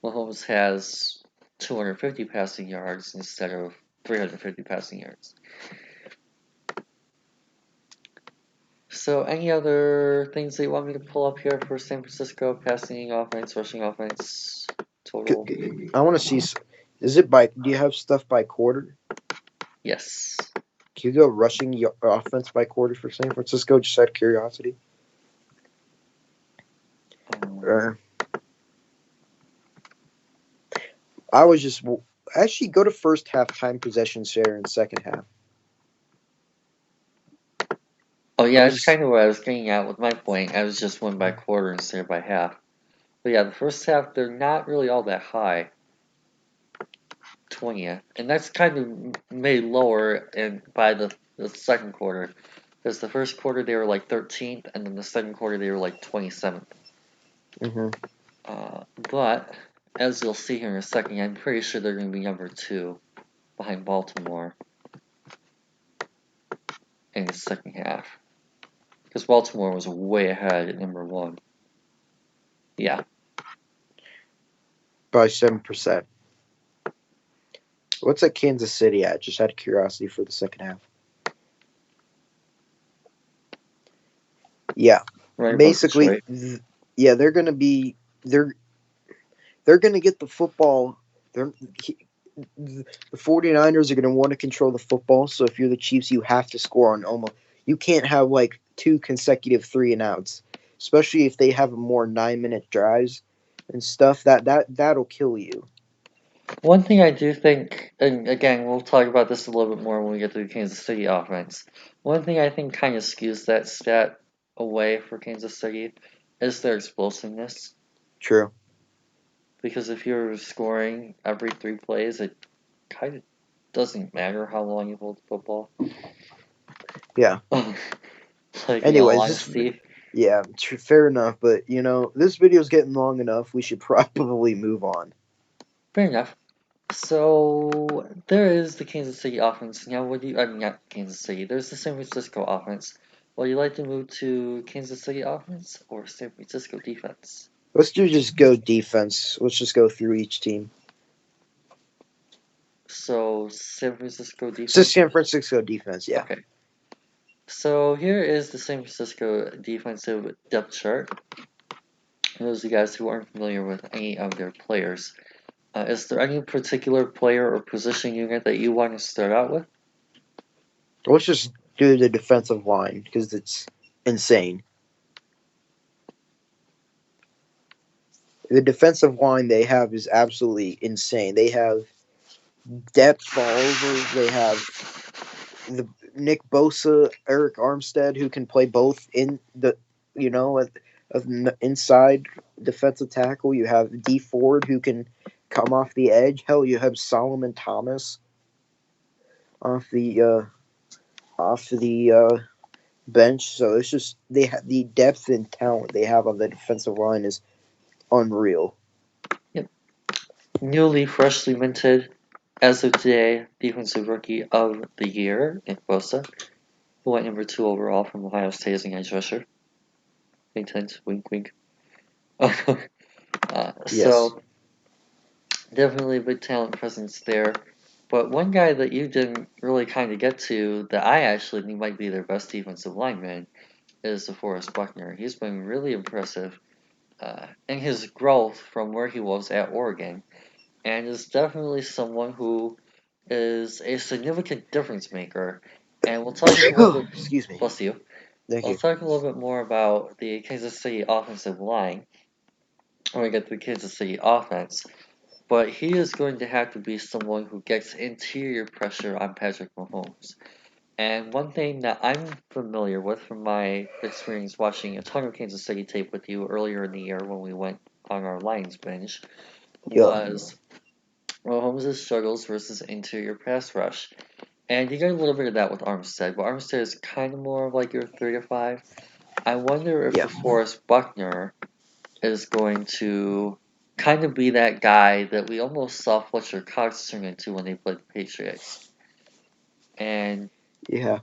Mahomes has 250 passing yards instead of 350 passing yards. So, any other things that you want me to pull up here for San Francisco passing offense, rushing offense, total? I want to see. Is it by? Do you have stuff by quarter? Yes. Can you go rushing your offense by quarter for San Francisco? Just out of curiosity. I was just actually go to first half time possession share and second half. Oh yeah, that's kind of what I was getting at with my point. I was just one by quarter instead of by half. But yeah, the first half they're not really all that high. 20th, and that's kind of made lower by the second quarter, because the first quarter they were like 13th, and then the second quarter they were like 27th. But as you'll see here in a second, I'm pretty sure they're going to be number 2 behind Baltimore in the second half, because Baltimore was way ahead at number 1. Yeah. By 7%. What's that Kansas City at? Just out of curiosity for the second half. Yeah. Right. Basically, yeah, they're gonna be they're gonna get the football. The 49ers are gonna want to control the football. So if you're the Chiefs, you have to score on almost. You can't have like 2 consecutive 3-and-outs, especially if they have more 9-minute drives. and stuff, that'll kill you. One thing I do think, and again, we'll talk about this a little bit more when we get to the Kansas City offense. One thing I think kind of skews that stat away for Kansas City is their explosiveness. True. Because if you're scoring every 3 plays, it kind of doesn't matter how long you hold the football. Yeah. Like, in all Anyways, honesty. yeah, fair enough. But this video's getting long enough. We should probably move on. Fair enough. So there is the Kansas City offense. Now, I mean, not Kansas City. There's the San Francisco offense. Would you like to move to Kansas City offense or San Francisco defense? Let's just go defense. Let's just go through each team. So San Francisco So defense. San Francisco defense, yeah. Okay. So here is the San Francisco defensive depth chart. For those of you guys who aren't familiar with any of their players, is there any particular player or position unit that you want to start out with? Let's just do the defensive line because it's insane. The defensive line they have is absolutely insane. They have depth all over. They have the Nick Bosa, Eric Armstead, who can play both in the inside defensive tackle. You have D Ford, who can come off the edge. Hell, you have Solomon Thomas off the bench. So it's just they have the depth and talent they have on the defensive line is unreal. Yep. Newly, freshly minted, as of today, defensive rookie of the year, Nick Bosa, who went number 2 overall from Ohio State as an edge rusher. Makes sense. Wink, wink. Yes. So definitely a big talent presence there. But one guy that you didn't really kind of get to that I actually think might be their best defensive lineman is DeForest Buckner. He's been really impressive in his growth from where he was at Oregon, and is definitely someone who is a significant difference maker. And we'll talk a little bit. Excuse me. Bless you. Thank We'll you. talk a little bit more about the Kansas City offensive line when we get to the Kansas City offense. But he is going to have to be someone who gets interior pressure on Patrick Mahomes. And one thing that I'm familiar with from my experience watching a ton of Kansas City tape with you earlier in the year when we went on our Lions binge Yeah. was Mahomes' struggles versus interior pass rush. And you get a little bit of that with Armstead, but Armstead is kind of more of like your 3 to 5. I wonder if Yeah. DeForest Buckner is going to kind of be that guy that we almost saw Fletcher Cox turn into when they played the Patriots. And Yeah.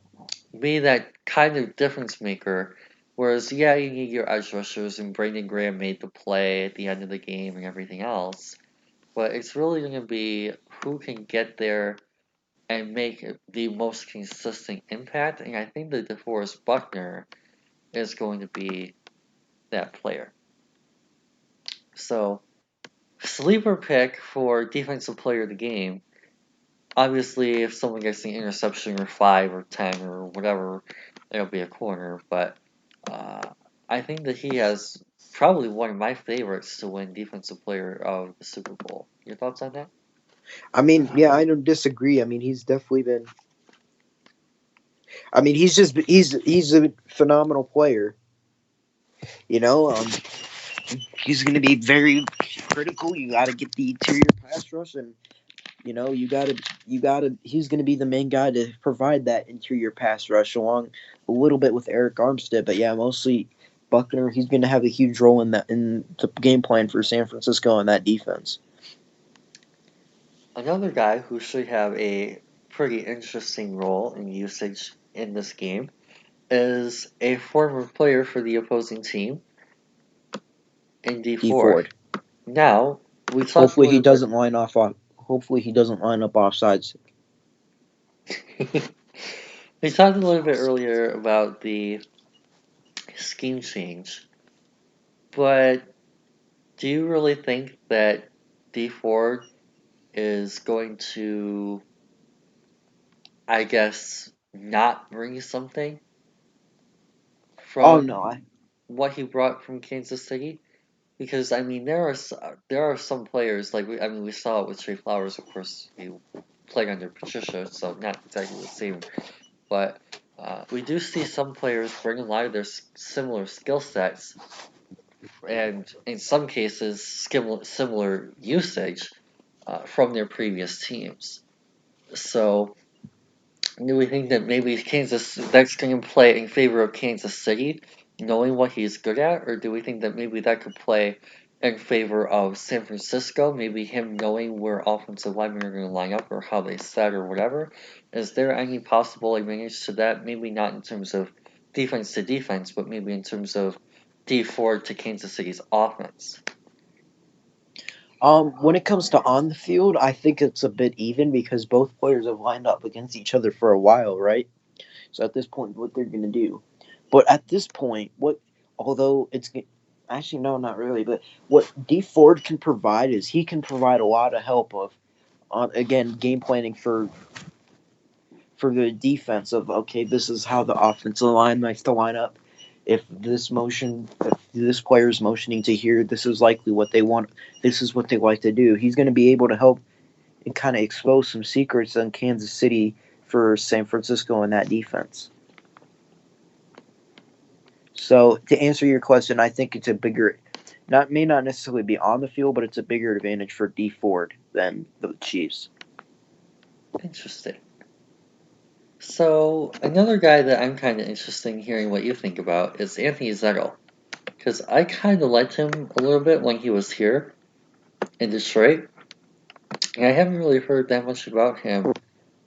be that kind of difference maker. Whereas, yeah, you need your edge rushers, and Brandon Graham made the play at the end of the game and everything else. But it's really going to be who can get there and make the most consistent impact. And I think that DeForest Buckner is going to be that player. So, sleeper pick for defensive player of the game. Obviously, if someone gets the interception or 5 or 10 or whatever, it'll be a corner. But I think that he has probably one of my favorites to win defensive player of the Super Bowl. Your thoughts on that? I mean, yeah, I don't disagree. I mean, he's definitely been. I mean, he's a phenomenal player. He's going to be very critical. You got to get the interior pass rush, and you got to. He's going to be the main guy to provide that interior pass rush, along a little bit with Eric Armstead. But yeah, mostly Buckner. He's going to have a huge role in the game plan for San Francisco and that defense. Another guy who should have a pretty interesting role in usage in this game is a former player for the opposing team in D D Ford. Ford. Now, we talked a Hopefully he little bit. doesn't line off. Hopefully he doesn't line up offsides. We talked a little bit earlier about the scheme change, but do you really think that D Ford is going to, I guess, not bring something Oh from no, what he brought from Kansas City? Because I mean, there are some players like we saw it with Trey Flowers, of course. He played under Patricia, so not exactly the same. But we do see some players bring a lot of their similar skill sets, and in some cases, similar usage from their previous teams. So, do we think that maybe that's going to play in favor of Kansas City, knowing what he's good at, or do we think that maybe that could play in favor of San Francisco, maybe him knowing where offensive linemen are going to line up or how they set or whatever? Is there any possible advantage to that? Maybe not in terms of defense to defense, but maybe in terms of Dee Ford to Kansas City's offense. When it comes to on the field, I think it's a bit even because both players have lined up against each other for a while, right? So at this point, what they're going to do. But at this point, although it's actually no, not really, but what D Ford can provide is he can provide a lot of help of, again, game planning for the defense of okay, this is how the offensive line likes to line up. If this player is motioning to here, this is likely what they want. This is what they like to do. He's going to be able to help and kind of expose some secrets on Kansas City for San Francisco in that defense. So to answer your question, I think it's a bigger, may not necessarily be on the field, but it's a bigger advantage for Dee Ford than the Chiefs. Interesting. So another guy that I'm kind of interested in hearing what you think about is Anthony Zettel, because I kind of liked him a little bit when he was here in Detroit, and I haven't really heard that much about him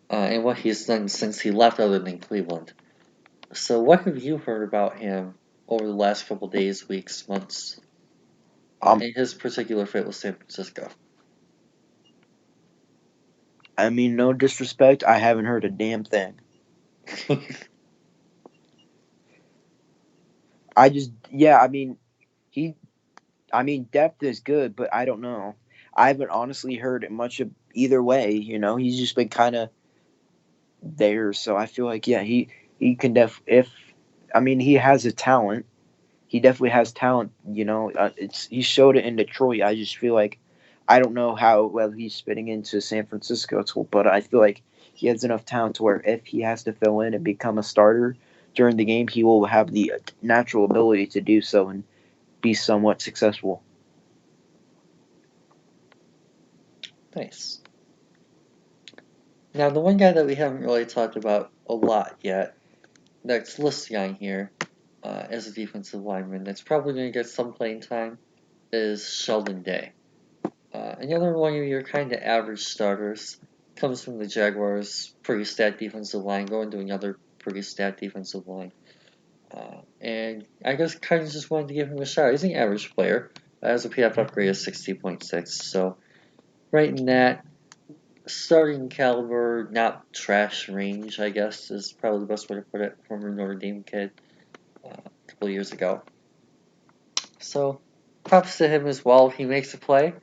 and what he's done since he left, other than Cleveland. So what have you heard about him over the last couple days, weeks, months, in his particular fit with San Francisco? I mean, no disrespect, I haven't heard a damn thing. Depth is good, but I don't know. I haven't honestly heard much of either way. He's just been kind of there. So I feel like, yeah, he can he has a talent. He definitely has talent. He showed it in Detroit. I just feel like I don't know how well he's fitting into San Francisco, but I feel like he has enough talent to where if he has to fill in and become a starter during the game, he will have the natural ability to do so and be somewhat successful. Nice. Now, the one guy that we haven't really talked about a lot yet, that's listed on here as a defensive lineman, that's probably going to get some playing time, is Sheldon Day. Another one of your kind of average starters, comes from the Jaguars, pretty stat defensive line, going to another pretty stat defensive line. And I guess kind of just wanted to give him a shot. He's an average player, has a PFF grade of 60.6, so right in that starting caliber, not trash range, I guess, is probably the best way to put it, former Notre Dame kid a couple of years ago. So, props to him as well if he makes a play.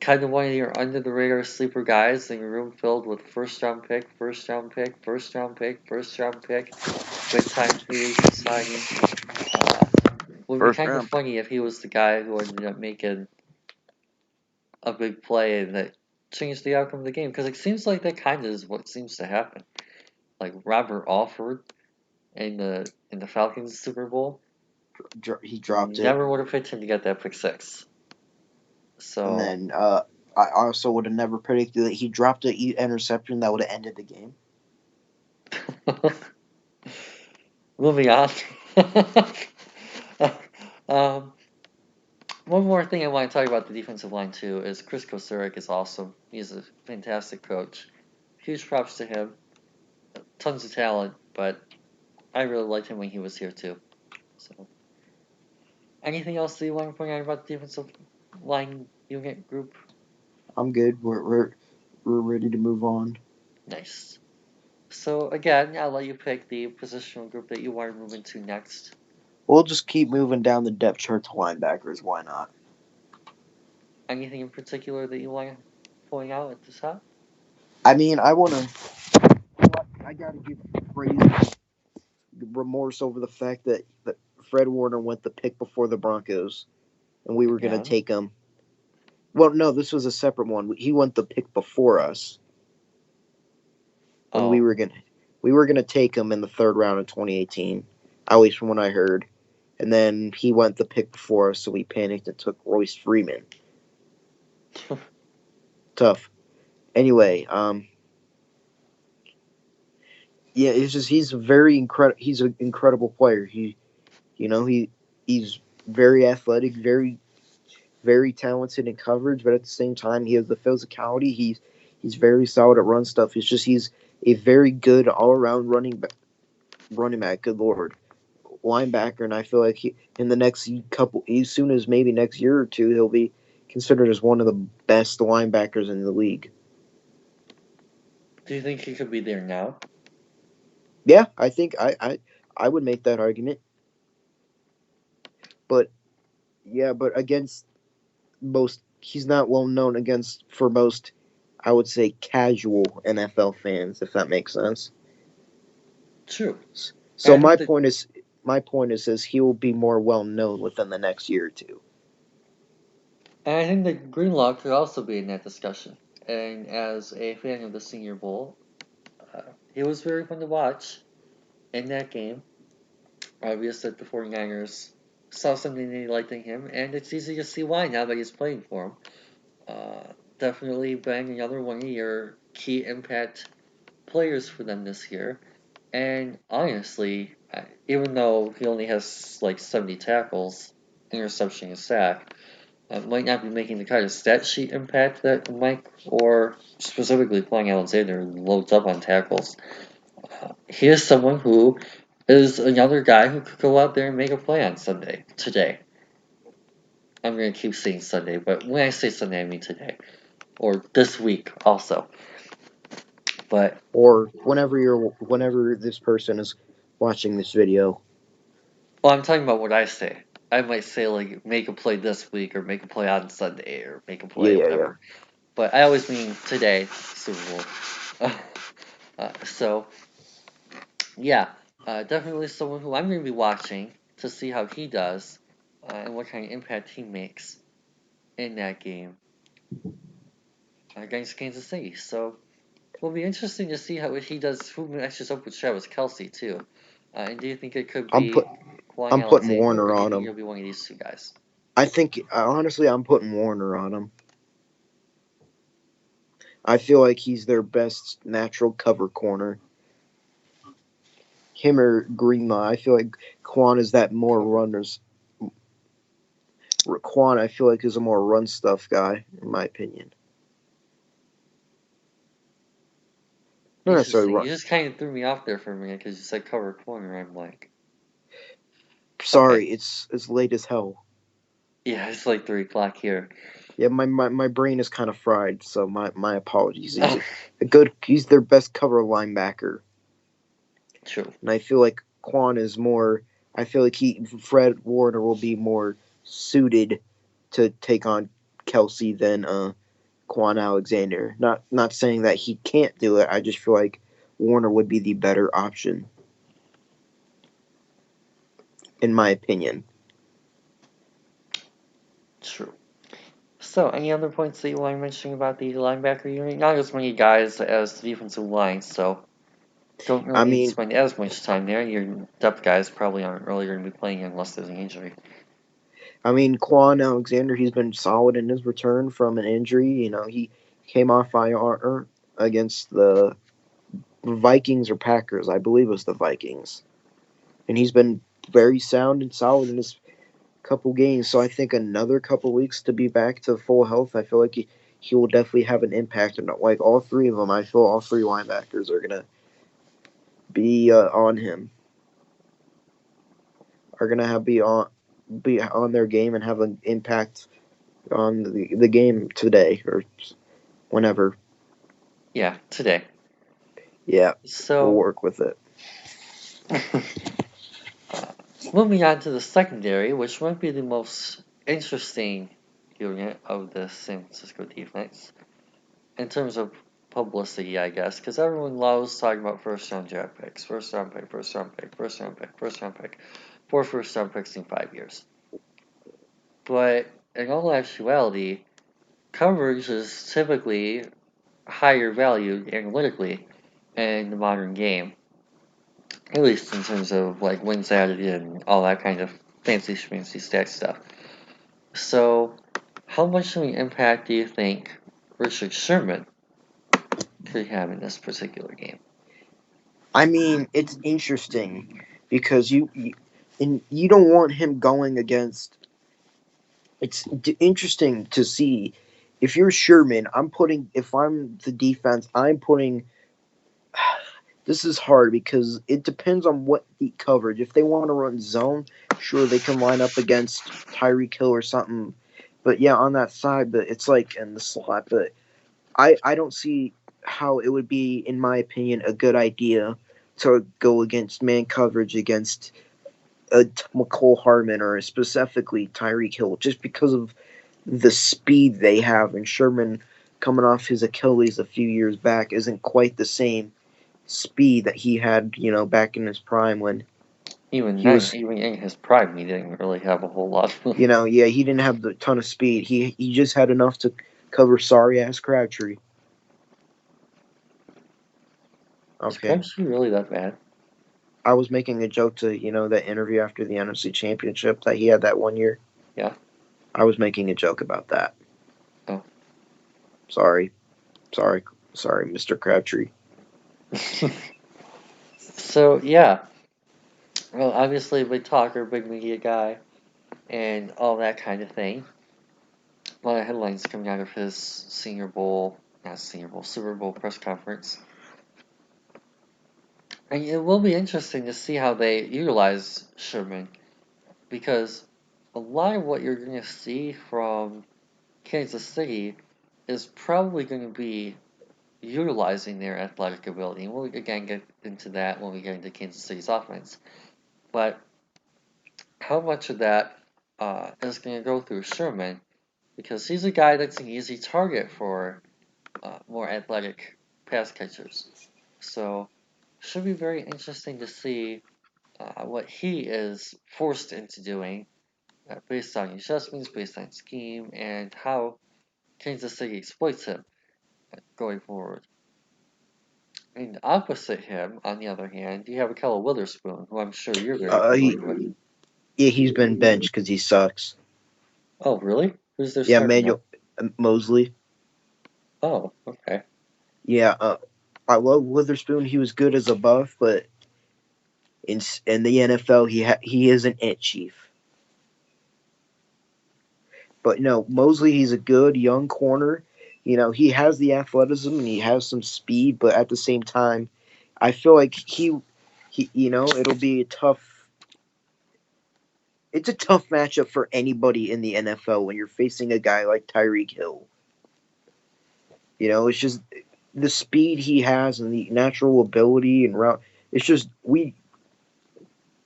Kind of one of your under the radar sleeper guys in a room filled with first round pick, first round pick, first round pick, first round pick, good time free agent signing. Would be kind of funny if he was the guy who ended up making a big play and that changed the outcome of the game, because it seems like that kind of is what seems to happen. Like Robert Alford in the Falcons Super Bowl, He dropped it. Never would have picked him to get that pick six. So. And then I also would have never predicted that he dropped an interception that would have ended the game. Moving on. One more thing I want to talk about the defensive line too is Chris Kocurek is awesome. He's a fantastic coach. Huge props to him. Tons of talent, but I really liked him when he was here too. So, anything else that you want to point out about the defensive line unit group? I'm good. We're ready to move on. Nice. So again, I'll let you pick the positional group that you want to move into next. We'll just keep moving down the depth chart to linebackers. Why not? Anything in particular that you want to point out at the top? I mean, I gotta give praise remorse over the fact that Fred Warner went the pick before the Broncos. and we were gonna Yeah. take him. Well, no, this was a separate one. He went the pick before us when Oh. we were gonna take him in the third round of 2018, at least from what I heard. And then he went the pick before us, so we panicked and took Royce Freeman. Tough. Anyway, yeah, it's just he's very incredible. He's an incredible player. He's very athletic, very talented in coverage, but at the same time, he has the physicality. He's very solid at run stuff. It's just he's a very good all around running back. Good lord, linebacker, and I feel like in the next couple, as soon as maybe next year or two, he'll be considered as one of the best linebackers in the league. Do you think he could be there now? Yeah, I think I would make that argument, but yeah, but against most, he's not well known against for most, I would say, casual NFL fans, if that makes sense. True. And So I think that my point is he will be more well known within the next year or two. and I think that Greenlaw could also be in that discussion. And as a fan of the Senior Bowl, he was very fun to watch in that game. Obviously, the 49ers saw something they liked in him, and it's easy to see why now that he's playing for him. Definitely been another one of your key impact players for them this year. And honestly, even though he only has like 70 tackles, interception, and sack, might not be making the kind of stat sheet impact that Mike or specifically Flying Alexander loads up on tackles. He is someone who is another guy who could go out there and make a play on Sunday, today. I'm going to keep saying Sunday, but when I say Sunday, I mean today. Or this week also. But, Or whenever this person is watching this video. well, I'm talking about what I say. I might say, like, make a play this week, or make a play on Sunday, or make a Yeah, play, yeah, yeah. whatever. But I always mean today, Super Bowl. So, yeah, definitely someone who I'm going to be watching to see how he does and what kind of impact he makes in that game against Kansas City. So, it'll be interesting to see how he does, who matches up with Travis Kelce, too. And do you think it could I'm be put Kwon I'm putting Alexander, or Warner do you on think him. it'll be one of these two guys? I think honestly, I'm putting Warner on him. I feel like he's their best natural cover corner. Him or Greenlaw. I feel like Quan is that more Cover. runners. Quan, I feel like, is a more run stuff guy, in my opinion. Not necessarily Interesting. run. You just kind of threw me off there for a minute because you said cover corner. I'm like, okay. Sorry, it's late as hell. Yeah, it's like 3 o'clock here. Yeah, my brain is kind of fried, so my apologies. He's their best cover linebacker, True. and I feel like Quan is more. I feel like Fred Warner will be more suited to take on Kelsey than Quan Alexander. Not saying that he can't do it. I just feel like Warner would be the better option, in my opinion. True. So, any other points that you want to mention about the linebacker unit? Not as many guys as the defensive line, so don't really I need to mean, spend as much time there. Your depth guys probably aren't really going to be playing unless there's an injury. Quan Alexander, he's been solid in his return from an injury. He came off IR against the Vikings or Packers. I believe it was the Vikings. And he's been very sound and solid in his couple games. So I think another couple weeks to be back to full health. I feel like he will definitely have an impact. And like all three of them, I feel all three linebackers are gonna be on him. Are gonna have be on their game and have an impact on the game today or whenever. Yeah, today. Yeah, we'll So, work with it. moving on to the secondary, which might be the most interesting unit of the San Francisco defense in terms of publicity, I guess, because everyone loves talking about first round draft picks, first round pick, first round pick, first round pick, first round pick, 4 first round picks in 5 years. But in all actuality, coverage is typically higher valued analytically in the modern game, at least in terms of like wins added and all that kind of fancy schmancy stat stuff. So, how much of an impact do you think Richard Sherman could have in this particular game? I mean, it's interesting because you don't want him going against. It's interesting to see if you're Sherman. If I'm the defense, I'm putting. This is hard because it depends on what the coverage. If they want to run zone, sure they can line up against Tyreek Hill or something. But yeah, on that side, but it's like in the slot. But I don't see how it would be, in my opinion, a good idea to go against man coverage against McCole Hardman or specifically Tyreek Hill, just because of the speed they have. And Sherman, coming off his Achilles a few years back, isn't quite the same speed that he had, back in his prime when Even he then, was, even in his prime, he didn't really have a whole lot. yeah, he didn't have the ton of speed. He just had enough to cover sorry ass Crabtree. Is Okay. Crabtree really that bad? I was making a joke to, that interview after the NFC Championship that he had that one year. Yeah. I was making a joke about that. Oh. Sorry. Sorry, Mr. Crabtree. So, yeah. Well, obviously, big talker, big media guy, and all that kind of thing. A lot of headlines coming out of his Super Bowl press conference. And it will be interesting to see how they utilize Sherman, because a lot of what you're going to see from Kansas City is probably going to be utilizing their athletic ability. And we'll again get into that when we get into Kansas City's offense. But how much of that is going to go through Sherman? Because he's a guy that's an easy target for more athletic pass catchers. So, should be very interesting to see what he is forced into doing based on adjustments, based on scheme, and how Kansas City exploits him going forward. And opposite him, on the other hand, you have Ahkello Witherspoon, who I'm sure you're very familiar with. He's been benched because he sucks. Oh, really? Who's their Yeah, starter now? Manuel Mosley. Oh, okay. Yeah, I love Witherspoon. He was good as a buff, but in the NFL, he is an it chief. But no, Mosley, he's a good young corner. He has the athleticism and he has some speed, but at the same time, I feel like it'll be a tough. It's a tough matchup for anybody in the NFL when you're facing a guy like Tyreek Hill. It's just the speed he has and the natural ability and route. It's just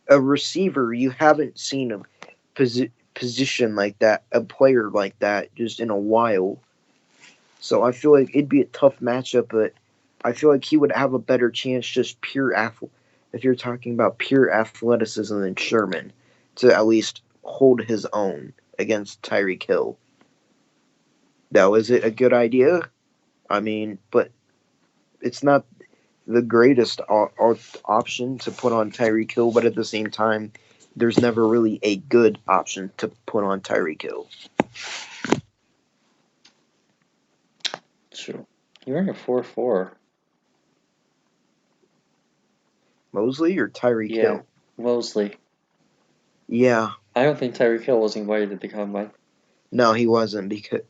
a receiver, you haven't seen a position like that, a player like that, just in a while. So I feel like it'd be a tough matchup, but I feel like he would have a better chance, just pure if you're talking about pure athleticism, than Sherman to at least hold his own against Tyreek Hill. Now, is it a good idea? I mean, but it's not the greatest option to put on Tyreek Hill, but at the same time, there's never really a good option to put on Tyreek Hill. True. You're in a 4-4. Mosley or Tyreek Yeah, Hill? Mosley. Yeah, I don't think Tyreek Hill was invited to the combine. no, he wasn't, because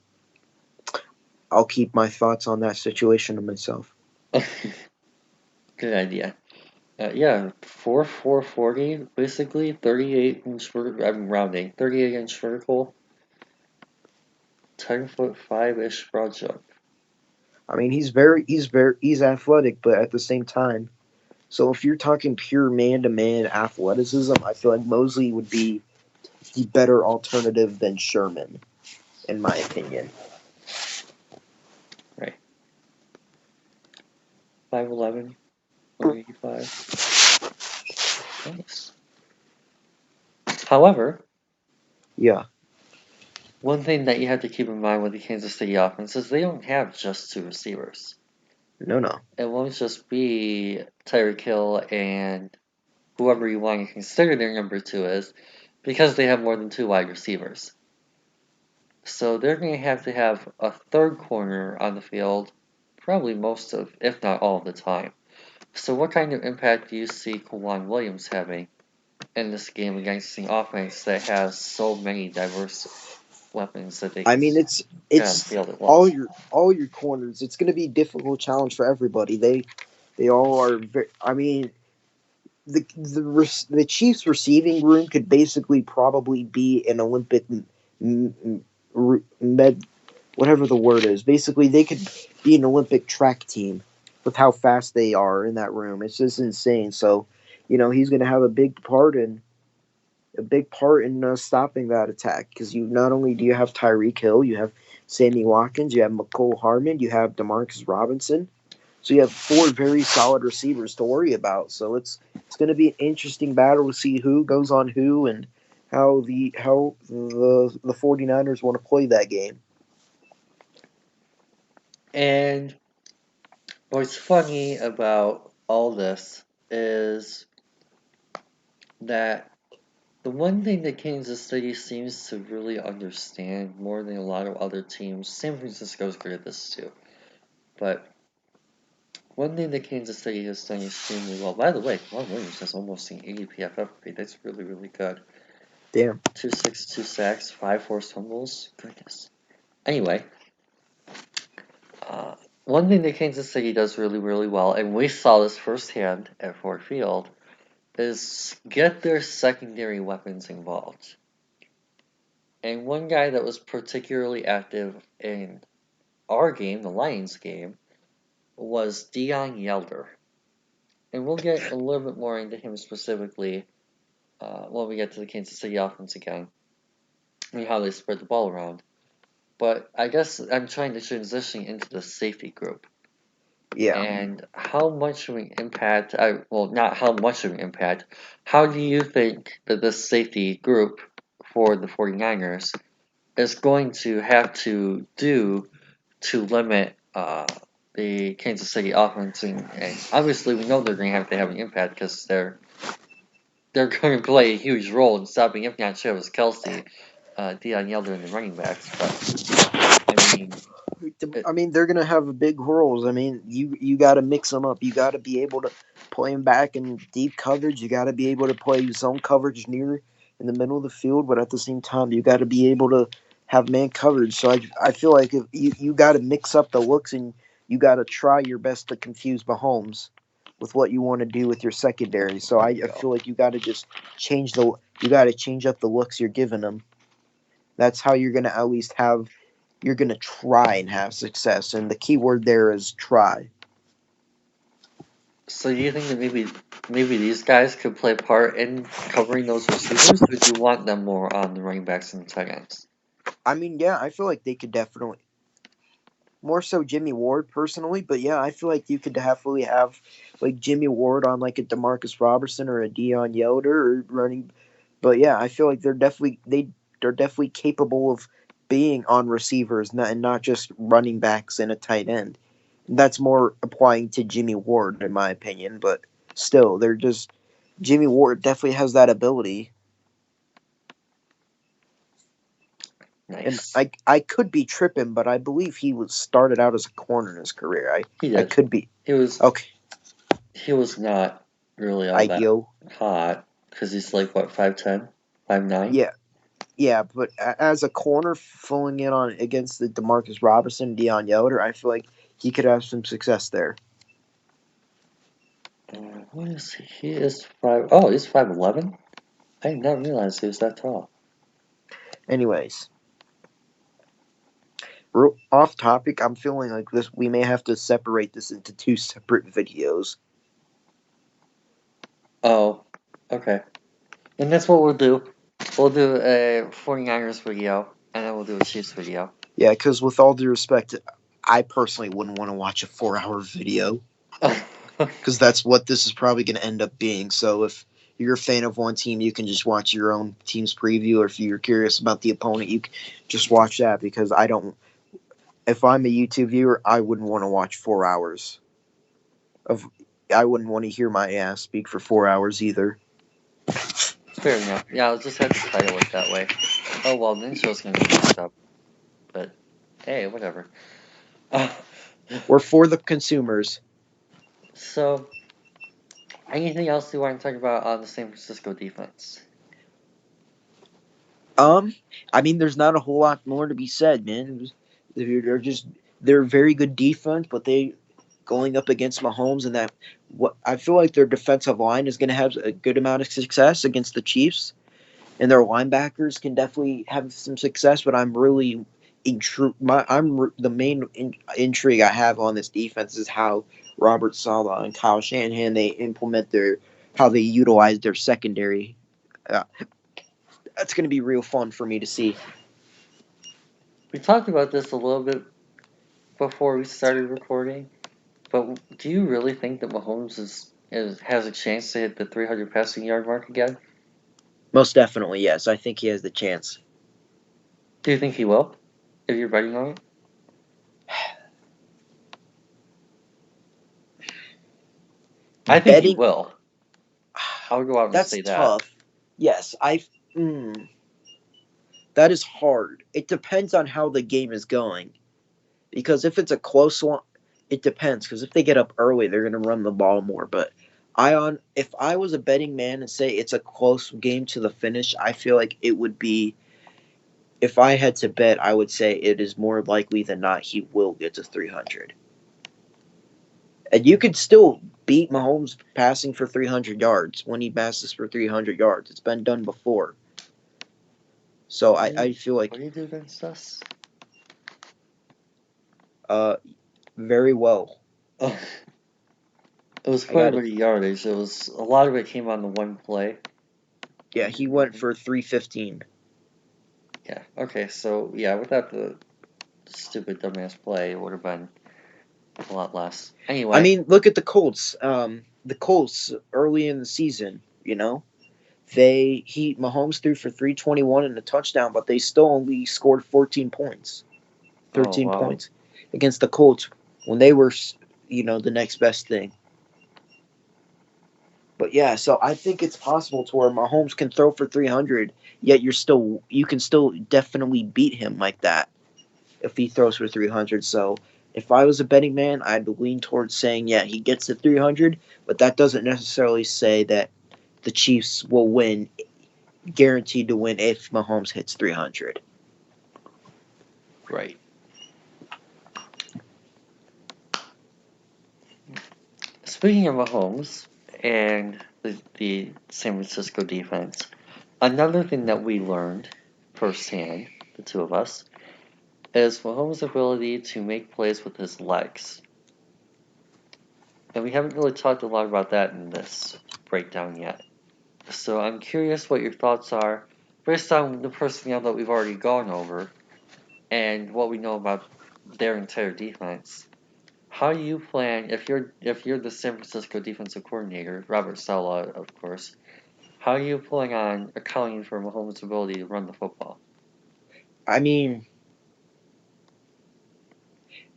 I'll keep my thoughts on that situation to myself. Good idea. Yeah, 4-4-40, basically 38-inch vertical. I'm rounding. 38-inch vertical, 10-foot 5-ish broad jump. I mean, he's athletic, but at the same time, so if you're talking pure man-to-man athleticism, I feel like Mosley would be the better alternative than Sherman, in my opinion. Right. 5'11", 185. Nice. However, Yeah. one thing that you have to keep in mind with the Kansas City offense is they don't have just two receivers. No. It won't just be Tyreek Hill and whoever you want to consider their number two is, because they have more than two wide receivers. So they're going to have a third corner on the field probably most of, if not all of the time. So what kind of impact do you see Kawhi Williams having in this game against the offense that has so many diverse weapons that they I can mean, get on the it's field at all once? your corners. It's going to be a difficult challenge for everybody. They all are. I mean, the Chiefs receiving room could basically probably be an Olympic med, whatever the word is. Basically, they could be an Olympic track team with how fast they are in that room. It's just insane. So, he's going to have a big part in stopping that attack, because you not only do you have Tyreek Hill, you have Sammy Watkins, you have McCole Hardman, you have Demarcus Robinson. So you have four very solid receivers to worry about. So it's going to be an interesting battle to see who goes on who and how the 49ers want to play that game. And what's funny about all this is that the one thing that Kansas City seems to really understand more than a lot of other teams, San Francisco's good at this too, but one thing that Kansas City has done extremely well, by the way, Kawhi Williams has almost an 80 PFF grade. That's really, really good. Damn. 2-6, 2 sacks, 5 forced fumbles. Goodness. Anyway, one thing that Kansas City does really, really well, and we saw this firsthand at Ford Field, is get their secondary weapons involved. And one guy that was particularly active in our game, the Lions game, was Dion Yelder. And we'll get a little bit more into him specifically when we get to the Kansas City offense again and how they spread the ball around. But I guess I'm trying to transition into the safety group. Yeah. And how much of an impact, not how much of an impact, how do you think that this safety group for the 49ers is going to have to do to limit the Kansas City offense? And obviously, we know they're going to have an impact because they're going to play a huge role in stopping, if not Travis Kelce, Dion Yelder, and the running backs. But I mean, they're gonna have big roles. I mean, you got to mix them up. You got to be able to play them back in deep coverage. You got to be able to play zone coverage near in the middle of the field, but at the same time, you got to be able to have man coverage. So I feel like if you got to mix up the looks, and you got to try your best to confuse Mahomes with what you want to do with your secondary. So I feel like you got to just you got to change up the looks you're giving them. That's how you're gonna at least have you're going to try and have success. And the key word there is try. so do you think that maybe these guys could play a part in covering those receivers, or do you want them more on the running backs and the tight ends? I mean, yeah, I feel like they could definitely. More so Jimmy Ward personally, but yeah, I feel like you could definitely have like Jimmy Ward on like a Demarcus Robertson or a Dion Yoder or running. But yeah, I feel like they're definitely capable of being on receivers and not just running backs and a tight end. That's more applying to Jimmy Ward in my opinion, but still, they're just Jimmy Ward definitely has that ability. And Nice. I could be tripping, but I believe he was started out as a corner in his career. He I did. could be He was okay. he was not really all that Ideal, hot because he's like what 5'10", 5'9". yeah, yeah. But as a corner, filling in on against the Demarcus Robinson, Dion Yoder, I feel like he could have some success there. What is he? He is 5. Oh, he's 5'11". I did not realize he was that tall. Anyways, off topic. I'm feeling like this. We may have to separate this into two separate videos. Oh, okay. And that's what we'll do. We'll do a 49ers video, and then we'll do a Chiefs video. Yeah, because with all due respect, I personally wouldn't want to watch a 4-hour video. Because that's what this is probably going to end up being. So if you're a fan of one team, you can just watch your own team's preview, or if you're curious about the opponent, you can just watch that because I don't. If I'm a YouTube viewer, I wouldn't want to watch 4 hours of. I wouldn't want to hear my ass speak for 4 hours either. Fair enough. Yeah, I'll just have to title it that way. Oh well, the intro's gonna be messed up, but hey, whatever. We're for the consumers. So, anything else you want to talk about on the San Francisco defense? I mean, there's not a whole lot more to be said, man. They're very good defense, but they going up against Mahomes and that what I feel like their defensive line is going to have a good amount of success against the Chiefs, and their linebackers can definitely have some success. But I'm really the main intrigue I have on this defense is how Robert Saleh and Kyle Shanahan they implement how they utilize their secondary. Uh, that's going to be real fun for me to see. We talked about this a little bit before we started recording, but do you really think that Mahomes has a chance to hit the 300 passing yard mark again? Most definitely, yes. I think he has the chance. Do you think he will? If you're betting on it? I think he will. I would go out and That's say tough. that. Yes, that is hard. It depends on how the game is going. Because if it's a close one, it depends. Because if they get up early, they're going to run the ball more. But if I was a betting man and say it's a close game to the finish, I feel like it would be. If I had to bet, I would say it is more likely than not he will get to 300. And you could still beat Mahomes passing for 300 yards when he passes for 300 yards. It's been done before. So I feel like What do you do against us? very well. It was quite a bit of yardage. A lot of it came on the one play. Yeah, he went for 315. Yeah. Okay. So yeah, without the stupid dumbass play, it would have been a lot less. Anyway. I mean, look at the Colts. The Colts early in the season, Mahomes threw for 321 and a touchdown, but they still only scored 14 points. 13 points against the Colts when they were, the next best thing. But yeah, so I think it's possible to where Mahomes can throw for 300, yet you can still definitely beat him like that if he throws for 300. So if I was a betting man, I'd lean towards saying, yeah, he gets to 300, but that doesn't necessarily say that the Chiefs will win, guaranteed to win if Mahomes hits 300. Right. Speaking of Mahomes and the San Francisco defense, another thing that we learned firsthand, the two of us, is Mahomes' ability to make plays with his legs. And we haven't really talked a lot about that in this breakdown yet. So I'm curious what your thoughts are, based on the personnel that we've already gone over, and what we know about their entire defense. How do you plan if you're the San Francisco defensive coordinator, Robert Saleh, of course? How are you planning on accounting for Mahomes' ability to run the football? I mean,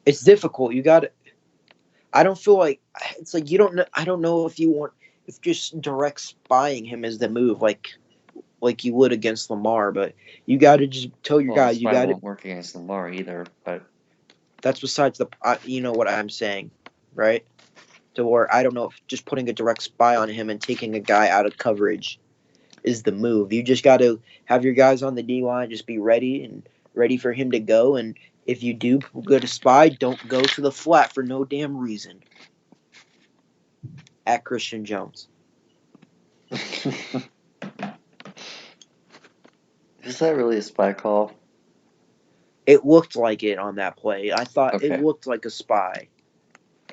it's difficult. I don't feel like it's like you don't know. I don't know if just direct spying him is the move, like you would against Lamar. But you got to just tell your guy. You got to. Won't work against Lamar either, but That's besides you know what I'm saying, right? To where I don't know if just putting a direct spy on him and taking a guy out of coverage is the move. You just got to have your guys on the D line just be ready for him to go. And if you do go to spy, don't go to the flat for no damn reason. At Christian Jones. Is that really a spy call? It looked like it on that play. I thought Okay. it looked like a spy.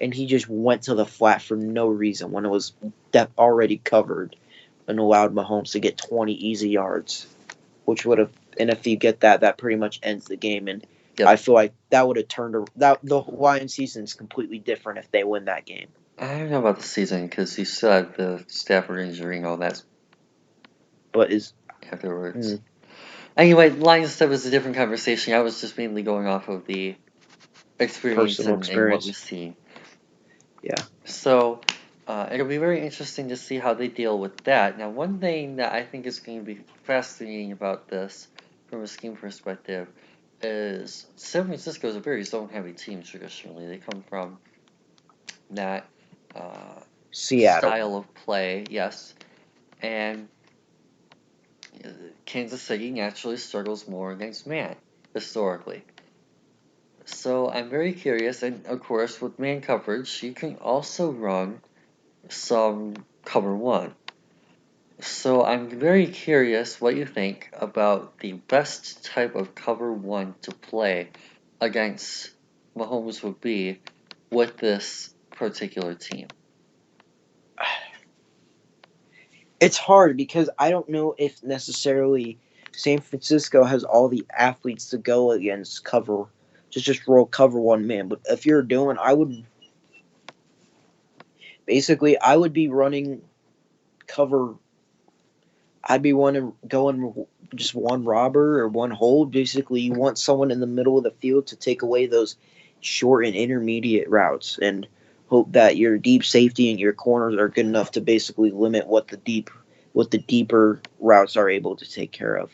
And he just went to the flat for no reason when it was already covered and allowed Mahomes to get 20 easy yards, which would have, and if you get that pretty much ends the game. And I feel like that would have the Hawaiian season is completely different if they win that game. I don't know about the season because you still have the Stafford injury and all that but is afterwards. Anyway, line stuff is a different conversation. I was just mainly going off of the experience personal and what we experience. see. Yeah. So it'll be very interesting to see how they deal with that. Now, one thing that I think is going to be fascinating about this from a scheme perspective is San Francisco is a very zone-heavy team traditionally. They come from that Seattle. style of play, yes, and Kansas City naturally struggles more against man historically. So I'm very curious, and of course, with man coverage, you can also run some cover one. So I'm very curious what you think about the best type of cover one to play against Mahomes would be with this particular team. It's hard because I don't know if necessarily San Francisco has all the athletes to go against cover, just roll cover one man. But if you're doing, I would be running cover. I'd be going just one robber or one hold. Basically, you want someone in the middle of the field to take away those short and intermediate routes, and hope that your deep safety and your corners are good enough to basically limit what the deeper routes are able to take care of,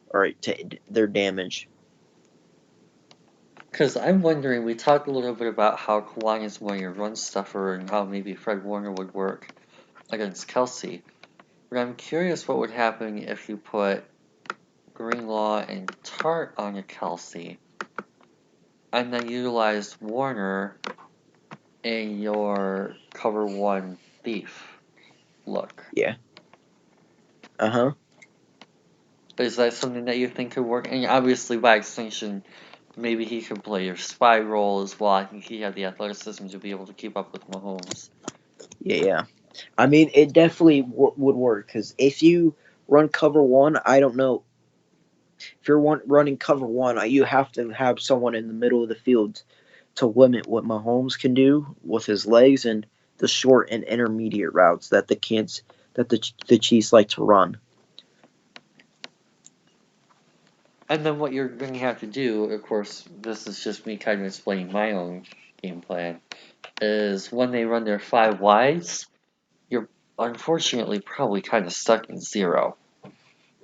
or their damage. Because I'm wondering, we talked a little bit about how Kawhi is more your run stuffer and how maybe Fred Warner would work against Kelsey. But I'm curious what would happen if you put Greenlaw and Tart on a Kelsey and then utilized Warner in your cover one thief look. Yeah. Uh-huh. Is that something that you think could work? And obviously, by extension, maybe he could play your spy role as well. I think he had the athleticism to be able to keep up with Mahomes. Yeah. I mean, it definitely would work because if you run cover one, I don't know. If you're running cover one, you have to have someone in the middle of the field to limit what Mahomes can do with his legs and the short and intermediate routes that the Chiefs like to run. And then what you're going to have to do, of course, this is just me kind of explaining my own game plan, is when they run their five wides, you're unfortunately probably kind of stuck in zero.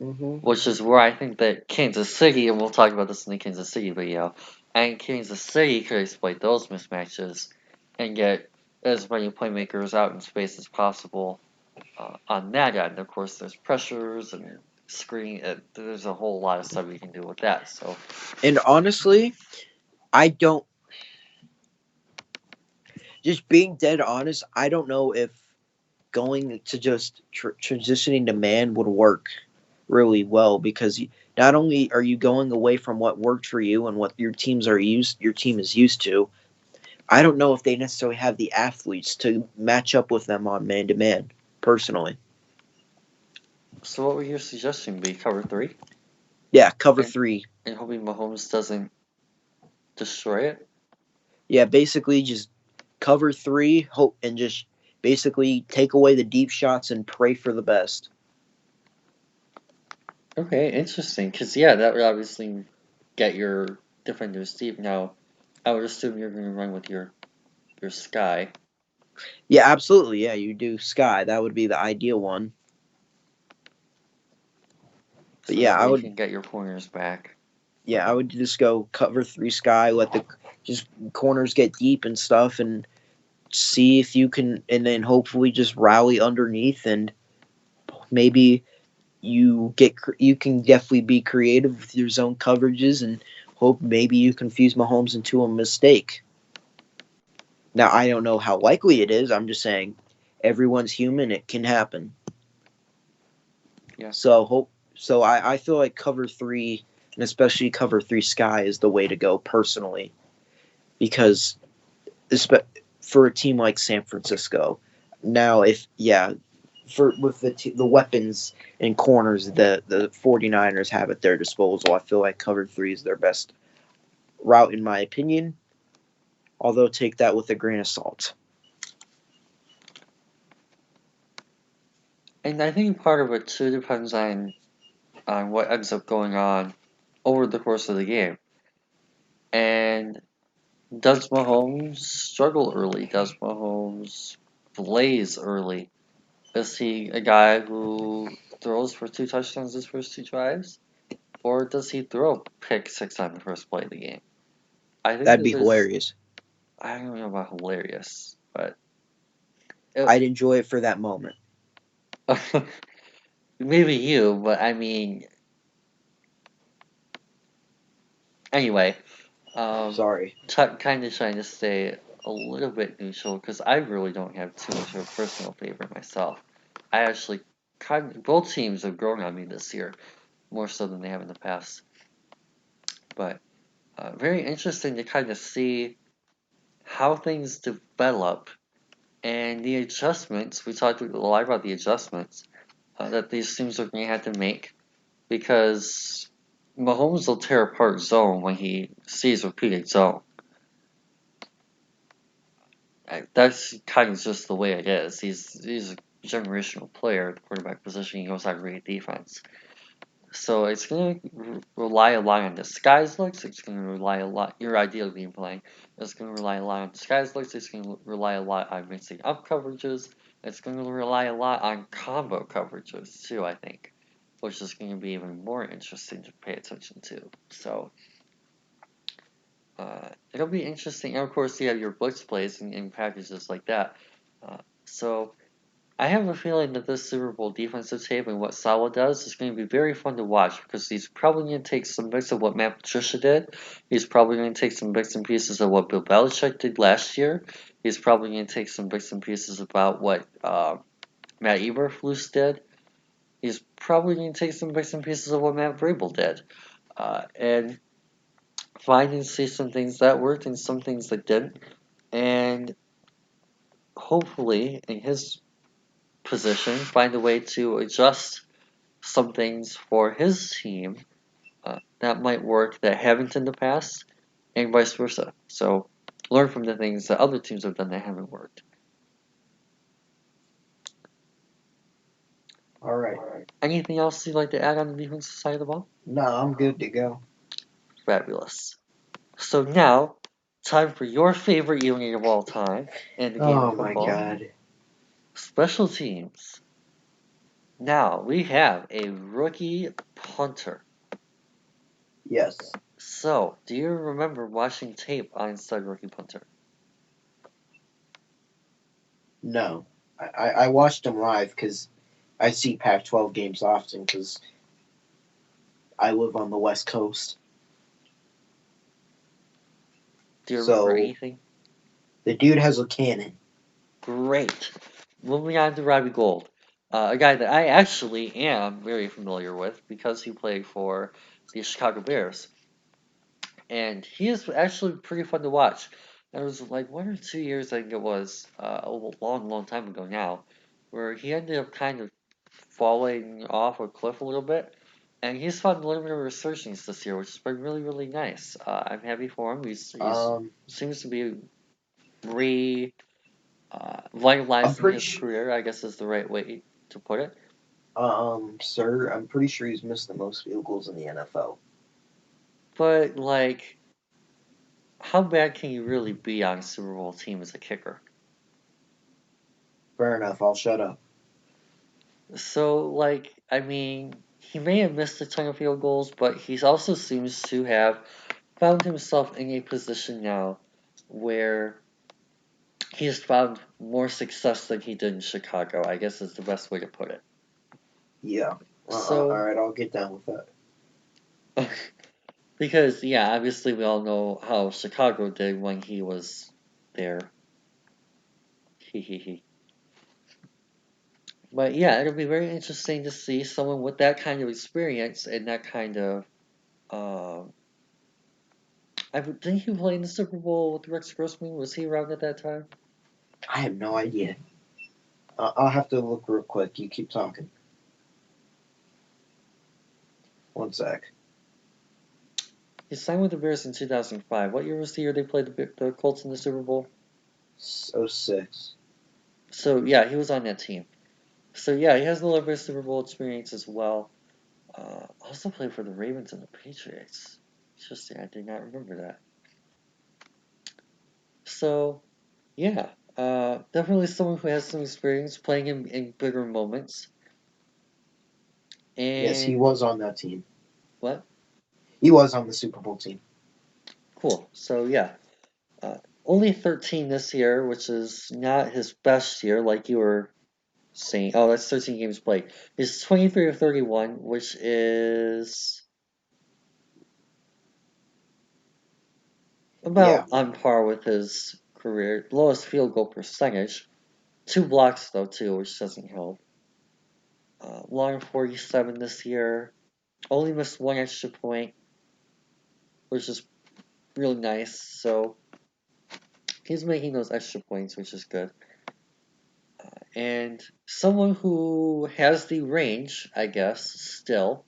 Mm-hmm. Which is where I think that Kansas City, and we'll talk about this in the Kansas City video, and Kansas City could exploit those mismatches and get as many playmakers out in space as possible on that end. Of course, there's pressures and screen. There's a whole lot of stuff you can do with that. So, And honestly, I don't. Just being dead honest, I don't know if going to just transitioning to man would work really well because not only are you going away from what worked for you and what your team is used to. I don't know if they necessarily have the athletes to match up with them on man to man. Personally, so what would your suggestion be? Cover three, yeah, cover and, three. and hoping Mahomes doesn't destroy it. Yeah, basically just cover three, hope, and just basically take away the deep shots and pray for the best. Okay, interesting. Because yeah, that would obviously get your defenders deep. Now, I would assume you're going to run with your Sky. Yeah, absolutely. Yeah, you do Sky. That would be the ideal one. But So yeah, that I way you would. can get your corners back. Yeah, I would just go cover three Sky. Let the just corners get deep and stuff, and see if you can, and then hopefully just rally underneath, and maybe you can definitely be creative with your zone coverages and hope maybe you confuse Mahomes into a mistake. Now I don't know how likely it is. I'm just saying everyone's human. It can happen. Yeah. So I feel like cover three and especially cover three Sky is the way to go personally because for a team like San Francisco. Now, if yeah, for with the weapons and corners that the 49ers have at their disposal, I feel like cover three is their best route in my opinion. Although take that with a grain of salt. And I think part of it too depends on what ends up going on over the course of the game. And does Mahomes struggle early? Does Mahomes blaze early? Is he a guy who throws for 2 touchdowns his first 2 drives? Or does he throw pick 6 on the first play of the game? I think That'd that be there's, hilarious. I don't know about hilarious, but I'd enjoy it for that moment. maybe you, but I mean, anyway, Sorry. kind of trying to stay a little bit neutral because I really don't have too much of a personal favorite myself. I actually both teams have grown on me this year more so than they have in the past. But very interesting to kind of see how things develop and the adjustments. We talked a lot about the adjustments that these teams are going to have to make because Mahomes will tear apart zone when he sees repeated zone. That's kind of just the way it is. He's a generational player at the quarterback position. He knows how to read defense. So it's going to rely a lot on disguise looks. It's going to rely a lot. Your ideal game plan is going to rely a lot on disguise looks. It's going to rely a lot on mixing up coverages. It's going to rely a lot on combo coverages too, I think, which is going to be even more interesting to pay attention to. So it'll be interesting. And of course, you have your blitz plays and packages like that. So I have a feeling that this Super Bowl defensive tape and what Salah does is going to be very fun to watch because he's probably going to take some bits of what Matt Patricia did. He's probably going to take some bits and pieces of what Bill Belichick did last year. He's probably going to take some bits and pieces about what Matt Eberflus did. He's probably going to take some bits and pieces of what Matt Vrabel did. And find and see some things that worked and some things that didn't. And hopefully, in his position, find a way to adjust some things for his team that might work that haven't in the past, and vice versa. So learn from the things that other teams have done that haven't worked. All right. Anything else you'd like to add on the defensive side of the ball? No, I'm good to go. Fabulous. So now, time for your favorite unit of all time in the game of football. Oh my god. Special teams. Now we have a rookie punter. Yes. So, do you remember watching tape on said rookie punter? No. I watched him live because I see Pac-12 games often because I live on the West Coast. Do you remember So anything? the dude has a cannon. Great. Moving on to Robbie Gould, a guy that I actually am very familiar with because he played for the Chicago Bears. And he is actually pretty fun to watch. There was like 1 or 2 years, I think it was, a long time ago now, where he ended up kind of falling off a cliff a little bit. And he's found a little bit of a resurgence this year, which has been really, really nice. I'm happy for him. He's seems to be vitalizing his career, I guess is the right way to put it. Sir, I'm pretty sure he's missed the most field goals in the NFL. But like, how bad can you really be on a Super Bowl team as a kicker? Fair enough. I'll shut up. So like, I mean, he may have missed a ton of field goals, but he also seems to have found himself in a position now where he has found more success than he did in Chicago, I guess is the best way to put it. Yeah. So, all right, I'll get down with that. because, yeah, obviously we all know how Chicago did when he was there. But yeah, it'll be very interesting to see someone with that kind of experience and that kind of. I think he played in the Super Bowl with Rex Grossman. Was he around at that time? I have no idea. I'll have to look real quick. You keep talking. One sec. He signed with the Bears in 2005. What year was the year they played the Colts in the Super Bowl? 06. So yeah, he was on that team. So yeah, he has a little bit of Super Bowl experience as well. Also played for the Ravens and the Patriots. Interesting, I did not remember that. So yeah, definitely someone who has some experience playing in bigger moments. Yes, he And was on that team. what? He was on the Super Bowl team. Cool. So yeah, uh, only 13 this year, which is not his best year, like you were saying. Oh, that's 13 games played. He's 23 of 31, which is Yeah. about on par with his career. Lowest field goal percentage. 2 blocks though too, which doesn't help. Long 47 this year. Only missed 1 extra point, which is really nice. So he's making those extra points, which is good. And someone who has the range, I guess, still,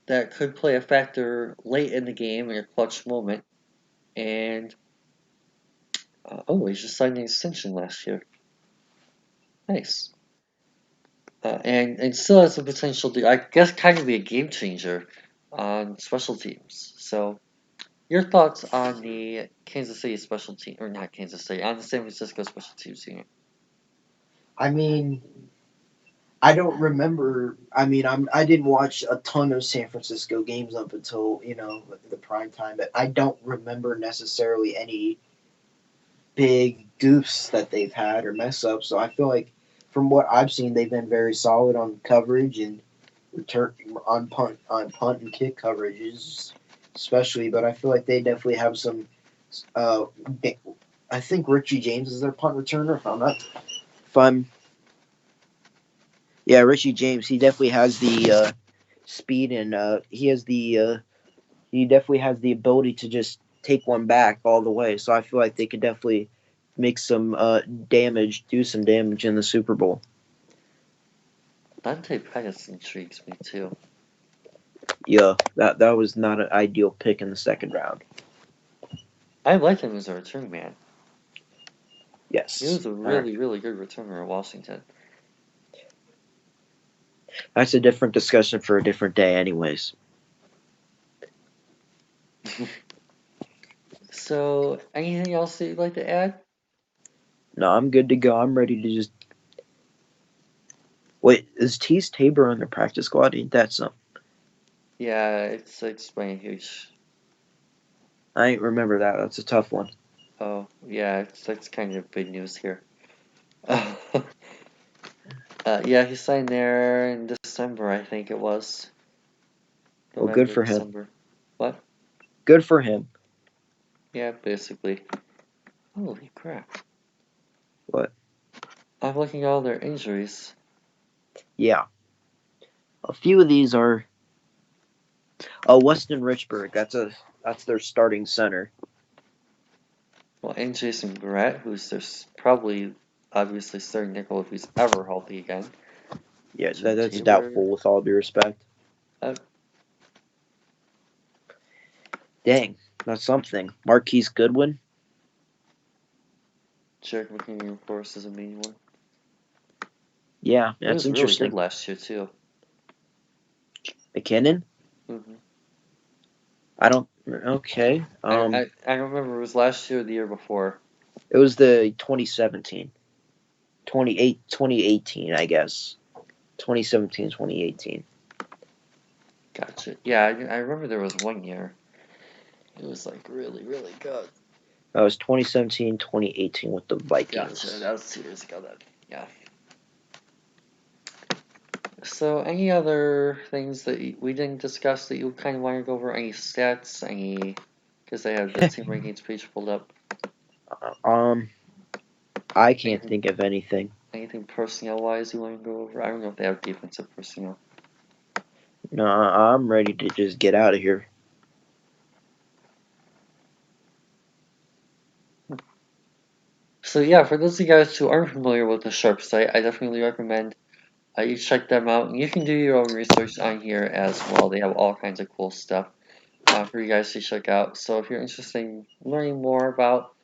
that could play a factor late in the game in a clutch moment. And he just signed an extension last year. Nice. And still has the potential to, I guess, kind of be a game changer on special teams. So, your thoughts on the Kansas City special team, or not Kansas City, on the San Francisco special teams unit? I mean, I don't remember. I mean, I didn't watch a ton of San Francisco games up until the prime time, but I don't remember necessarily any big goofs that they've had or mess ups. So I feel like from what I've seen, they've been very solid on coverage and return on punt and kick coverages, especially. But I feel like they definitely have some. Uh, I think Richie James is their punt returner. If I'm not, if I'm Yeah, Richie James. He definitely has the speed and he definitely has the ability to just take one back all the way. So I feel like they could definitely make some do some damage in the Super Bowl. Dante Pettis intrigues me too. Yeah, that was not an ideal pick in the second round. I like him as a return man. He Yes, was a really, really good returner at Washington. that's a different discussion for a different day, anyways. So, anything else that you'd like to add? No, I'm good to go. I'm ready to just wait. Is Tease Tabor on the practice squad? Ain't that something? Yeah, it's been huge. I ain't remember that. That's a tough one. Oh, yeah, it's kind of big news here. Yeah, he signed there in December, I think it was. Well, good November, for him. December. What? Good for him. Yeah, basically. Holy crap. What? I'm looking at all their injuries. Yeah. A few of these are. Oh, Weston Richburg. That's their starting center. Well, and Jason Barrett, who's their probably, obviously, starting nickel if he's ever healthy again. Yeah, Jim that's Tabor. doubtful with all due respect. Uh, Dang, that's something. Marquise Goodwin. Jerick McKinney, of course, is a main one. Yeah, He that's was really good interesting. last year, too. McKinnon. Mm-hmm. I don't. Okay. I don't remember if it was last year or the year before. It was the 2017, 2018, I guess. 2017, 2018. Gotcha. Yeah, I remember there was one year. It was like really, really good. That was 2017, 2018 with the Gotcha. Vikings. That was 2 years ago then. Yeah. So, any other things that we didn't discuss that you kind of want to go over? Any stats? Because I have the team rankings page pulled up. Um, I can't Anything, think of anything. anything personnel wise you want to go over? I don't know if they have defensive personnel. No, I'm ready to just get out of here. So yeah, for those of you guys who aren't familiar with the Sharp site, I definitely recommend you check them out. And you can do your own research on here as well. They have all kinds of cool stuff for you guys to check out. So if you're interested in learning more about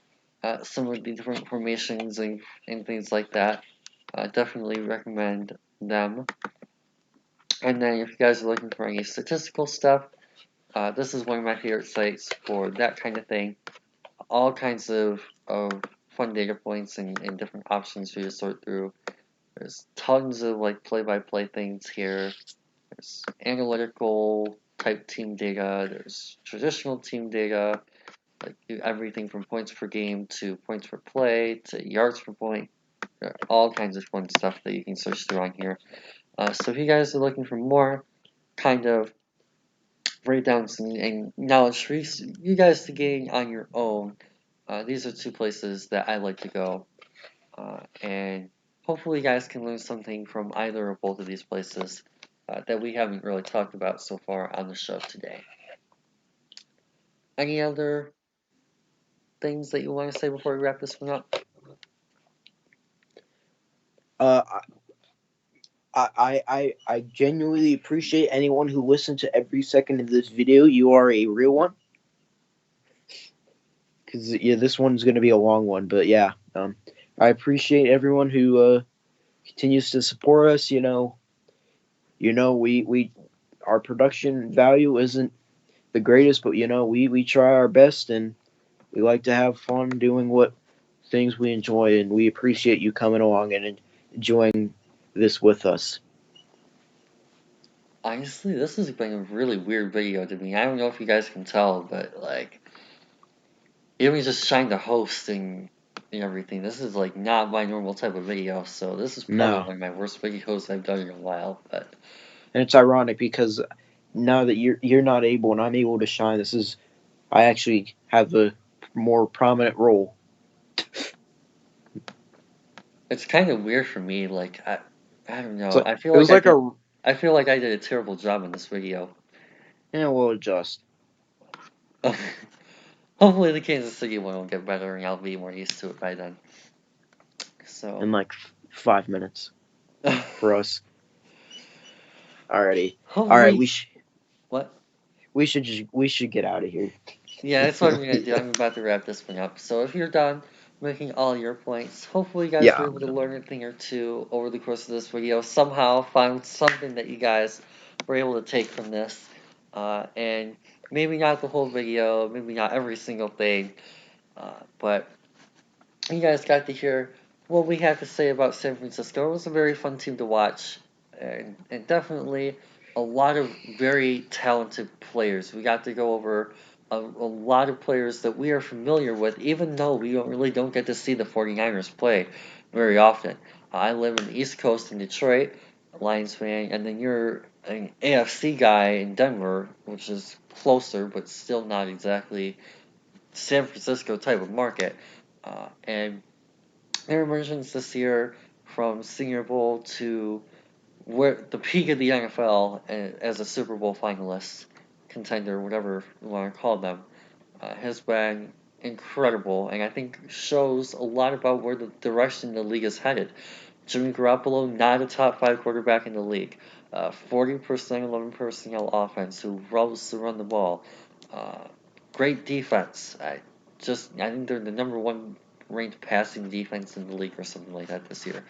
some of the different formations and things like that, Definitely recommend them. And then if you guys are looking for any statistical stuff, this is one of my favorite sites for that kind of thing. All kinds of fun data points and different options for you to sort through. There's tons of like play-by-play things here. There's analytical type team data. There's traditional team data, like everything from points per game to points per play to yards per point. There are all kinds of fun stuff that you can search through on here. So if you guys are looking for more kind of breakdowns and knowledge for you guys to gain on your own, these are two places that I like to go. And hopefully you guys can learn something from either or both of these places that we haven't really talked about so far on the show today. Any other things that you want to say before we wrap this one up? Uh, I genuinely appreciate anyone who listened to every second of this video. You are a real one. Because yeah, this one's gonna be a long one, but yeah, I appreciate everyone who continues to support us. We our production value isn't the greatest, but we try our best, and we like to have fun doing what things we enjoy, and we appreciate you coming along and enjoying this with us. Honestly, this has been a really weird video to me. I don't know if you guys can tell, but like, even just trying to host and everything, this is like not my normal type of video. So this is probably No, one of my worst videos I've done in a while. But and it's ironic because now that you're not able and I'm able to shine, I actually have a more prominent role. it's kind of weird for me. Like I don't know. So it was like I feel like I did a terrible job in this video. we'll adjust Hopefully the Kansas City one will get better and I'll be more used to it by then. So in like 5 minutes for us. Alrighty, all right. hopefully what? We should get out of here. Yeah, that's what I'm gonna do. I'm about to wrap this one up. So if you're done making all your points, hopefully you guys Yeah, were able to learn a thing or two over the course of this video. Somehow find something that you guys were able to take from this. And maybe not the whole video, maybe not every single thing, but you guys got to hear what we had to say about San Francisco. It was a very fun team to watch, and definitely a lot of very talented players. We got to go over a lot of players that we are familiar with, even though we don't get to see the 49ers play very often. I live in the East Coast in Detroit, a Lions fan, and then you're an AFC guy in Denver, which is closer, but still not exactly San Francisco type of market. And their emergence this year from Senior Bowl to where the peak of the NFL as a Super Bowl finalist, contender, whatever you want to call them, has been incredible, and I think shows a lot about where the direction the league is headed. Jimmy Garoppolo, not a top five quarterback in the league. 40% 11 personnel offense who loves to run the ball. Uh, Great defense. I think they're the number one ranked passing defense in the league or something like that this year.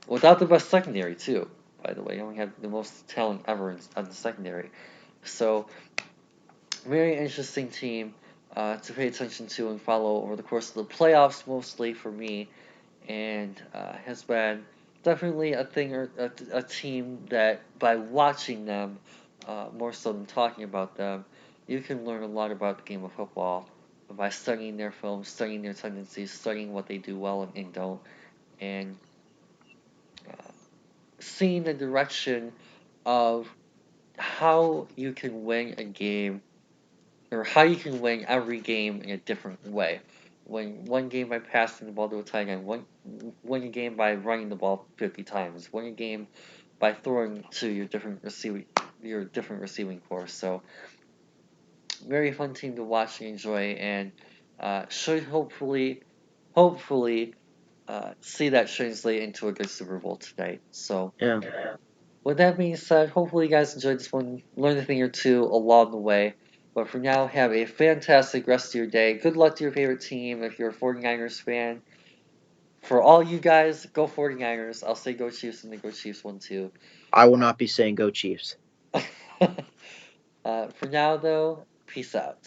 Without the best secondary too, by the way. They only have the most talent ever on the secondary. So very interesting team to pay attention to and follow over the course of the playoffs, mostly for me, and has been definitely a thing or a team that by watching them more so than talking about them, you can learn a lot about the game of football by studying their films, studying their tendencies, studying what they do well and don't, and uh, seeing the direction of how you can win a game or how you can win every game in a different way. Win one game by passing the ball to a tight end, win a game by running the ball 50 times, win a game by throwing to your different receiving core. So very fun team to watch and enjoy, and should hopefully see that translate into a good Super Bowl tonight. So yeah. with that being said, hopefully you guys enjoyed this one, learned a thing or two along the way. But for now, have a fantastic rest of your day. Good luck to your favorite team if you're a 49ers fan. For all you guys, go 49ers. I'll say go Chiefs, and they go Chiefs 1-2. I will not be saying go Chiefs. For now, though, peace out.